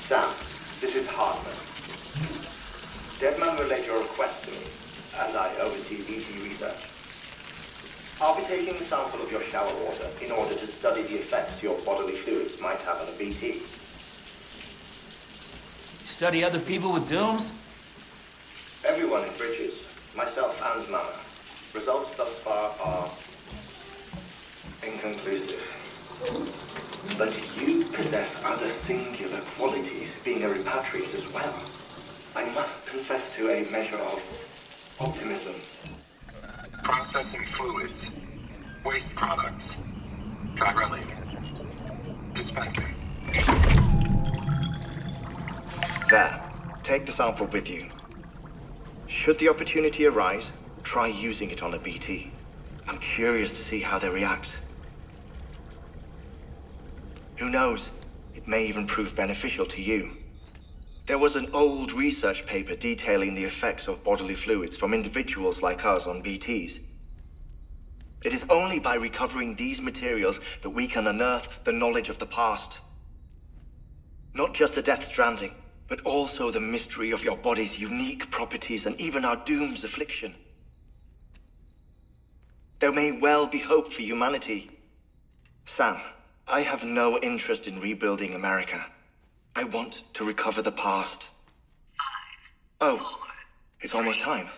Sam, this is Hartman. Deadman relayed your request to me, and I oversee BT research. I'll be taking a sample of your shower water in order to study the effects your bodily fluids might have on a BT. Study other people with dooms? Everyone in Bridges, myself and Mama. Results thus far are inconclusive. But you possess other singular qualities, being a repatriate as well. I must confess to a measure of optimism. Processing fluids. Waste products. Drilling. Dispensing. There. Take the sample with you. Should the opportunity arise, try using it on a BT. I'm curious to see how they react. Who knows? It may even prove beneficial to you. There was an old research paper detailing the effects of bodily fluids from individuals like us on BTs. It is only by recovering these materials that we can unearth the knowledge of the past. Not just the Death Stranding, but also the mystery of your body's unique properties and even our doom's affliction. There may well be hope for humanity. Sam, I have no interest in rebuilding America. I want to recover the past. 5, 4, it's almost time. 2,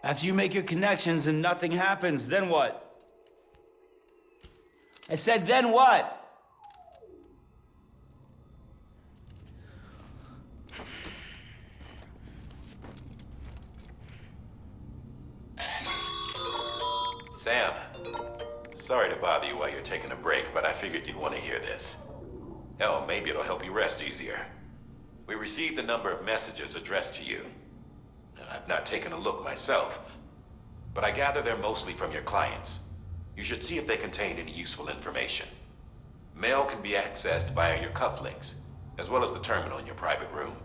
1. After you make your connections and nothing happens, then what? I said, then what? Sam, sorry to bother you while you're taking a break, but I figured you'd want to hear this. Hell, maybe it'll help you rest easier. We received a number of messages addressed to you. I've not taken a look myself, but I gather they're mostly from your clients. You should see if they contain any useful information. Mail can be accessed via your cufflinks, as well as the terminal in your private room.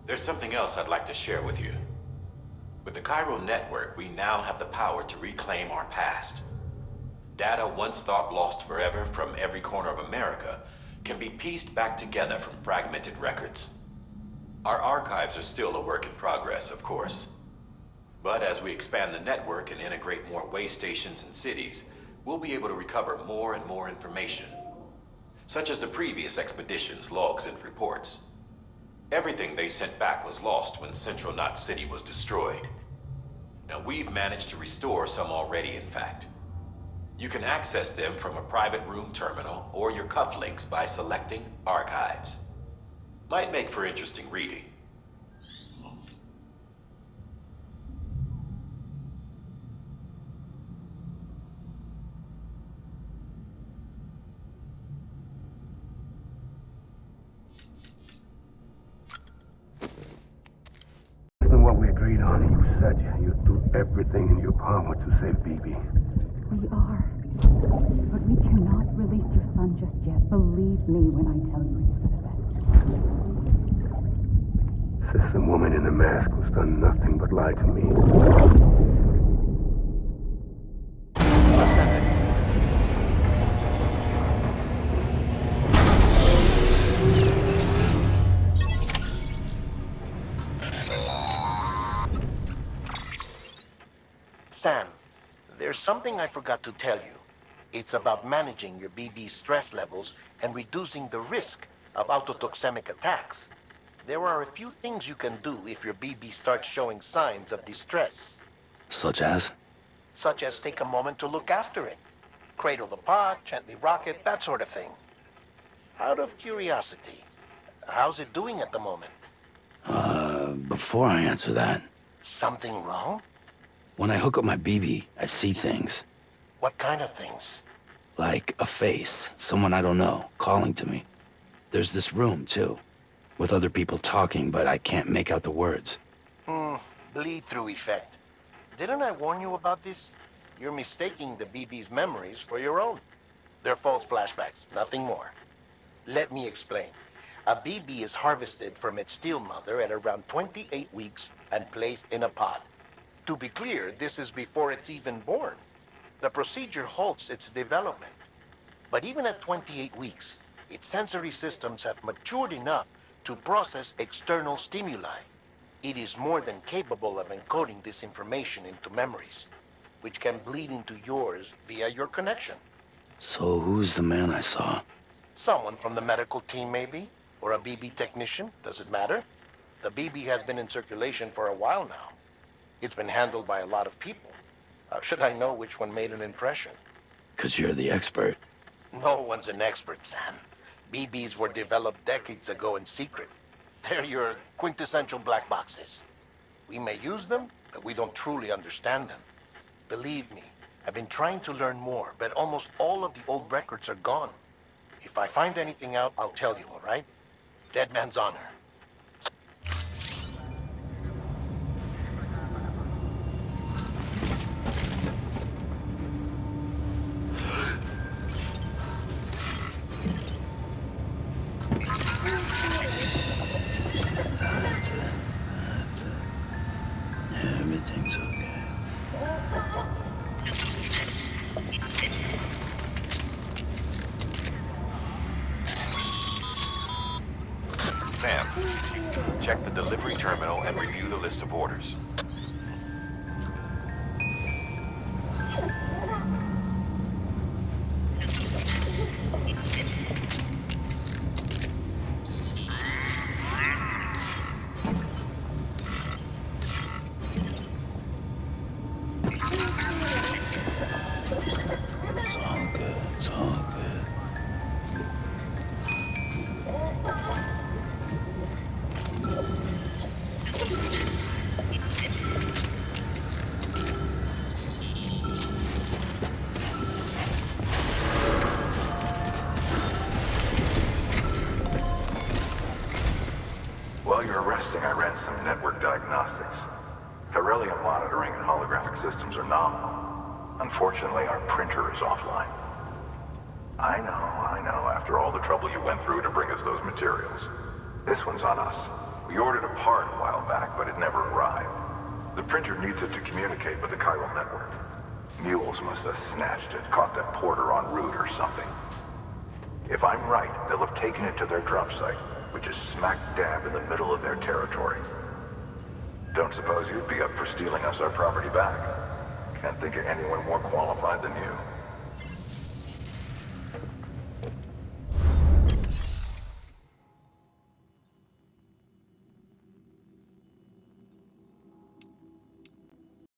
There's something else I'd like to share with you. With the Chiral network, we now have the power to reclaim our past. Data once thought lost forever from every corner of America can be pieced back together from fragmented records. Our archives are still a work in progress, of course. But as we expand the network and integrate more way stations and cities, we'll be able to recover more and more information, such as the previous expedition's logs and reports. Everything they sent back was lost when Central Knot City was destroyed. Now we've managed to restore some already, in fact. You can access them from a private room terminal or your cufflinks by selecting Archives. Might make for interesting reading. What we agreed on, you said you'd do everything in your power to save BB. We are. But we cannot release your son just yet. Believe me when I tell you it's for the best. Says the woman in the mask who's done nothing but lie to me. What's happening? Sam, there's something I forgot to tell you. It's about managing your BB stress levels and reducing the risk of autotoxemic attacks. There are a few things you can do if your BB starts showing signs of distress. Such as? Such as take a moment to look after it. Cradle the pot, gently rock it, that sort of thing. Out of curiosity, how's it doing at the moment? Before I answer that, Something wrong? when I hook up my BB, I see things. What kind of things? Like a face, someone I don't know, calling to me. There's this room, too, with other people talking, but I can't make out the words. Bleed-through effect. Didn't I warn you about this? You're mistaking the BB's memories for your own. They're false flashbacks, nothing more. Let me explain. A BB is harvested from its steel mother at around 28 weeks and placed in a pod. To be clear, this is before it's even born. The procedure halts its development. But even at 28 weeks, its sensory systems have matured enough to process external stimuli. It is more than capable of encoding this information into memories, which can bleed into yours via your connection. So who's the man I saw? Someone from the medical team, maybe? Or a BB technician, does it matter? The BB has been in circulation for a while now. It's been handled by a lot of people. How should I know which one made an impression? Because you're the expert. No one's an expert, Sam. BBs were developed decades ago in secret. They're your quintessential black boxes. We may use them, but we don't truly understand them. Believe me, I've been trying to learn more, but almost all of the old records are gone. If I find anything out, I'll tell you, all right? Dead man's honor. Everything's okay. Sam, check the delivery terminal and review the list of orders. It's all good. While you're resting, I ran some network diagnostics. Beryllium monitoring and holographic systems are nominal. Unfortunately, our printer is offline. I know, after all the trouble you went through to bring us those materials. This one's on us. We ordered a part a while back, but it never arrived. The printer needs it to communicate with the chiral network. Mules must have snatched it, caught that porter en route or something. If I'm right, they'll have taken it to their drop site, which is smack dab in the middle of their territory. Don't suppose you'd be up for stealing us our property back? Can't think of anyone more qualified than you.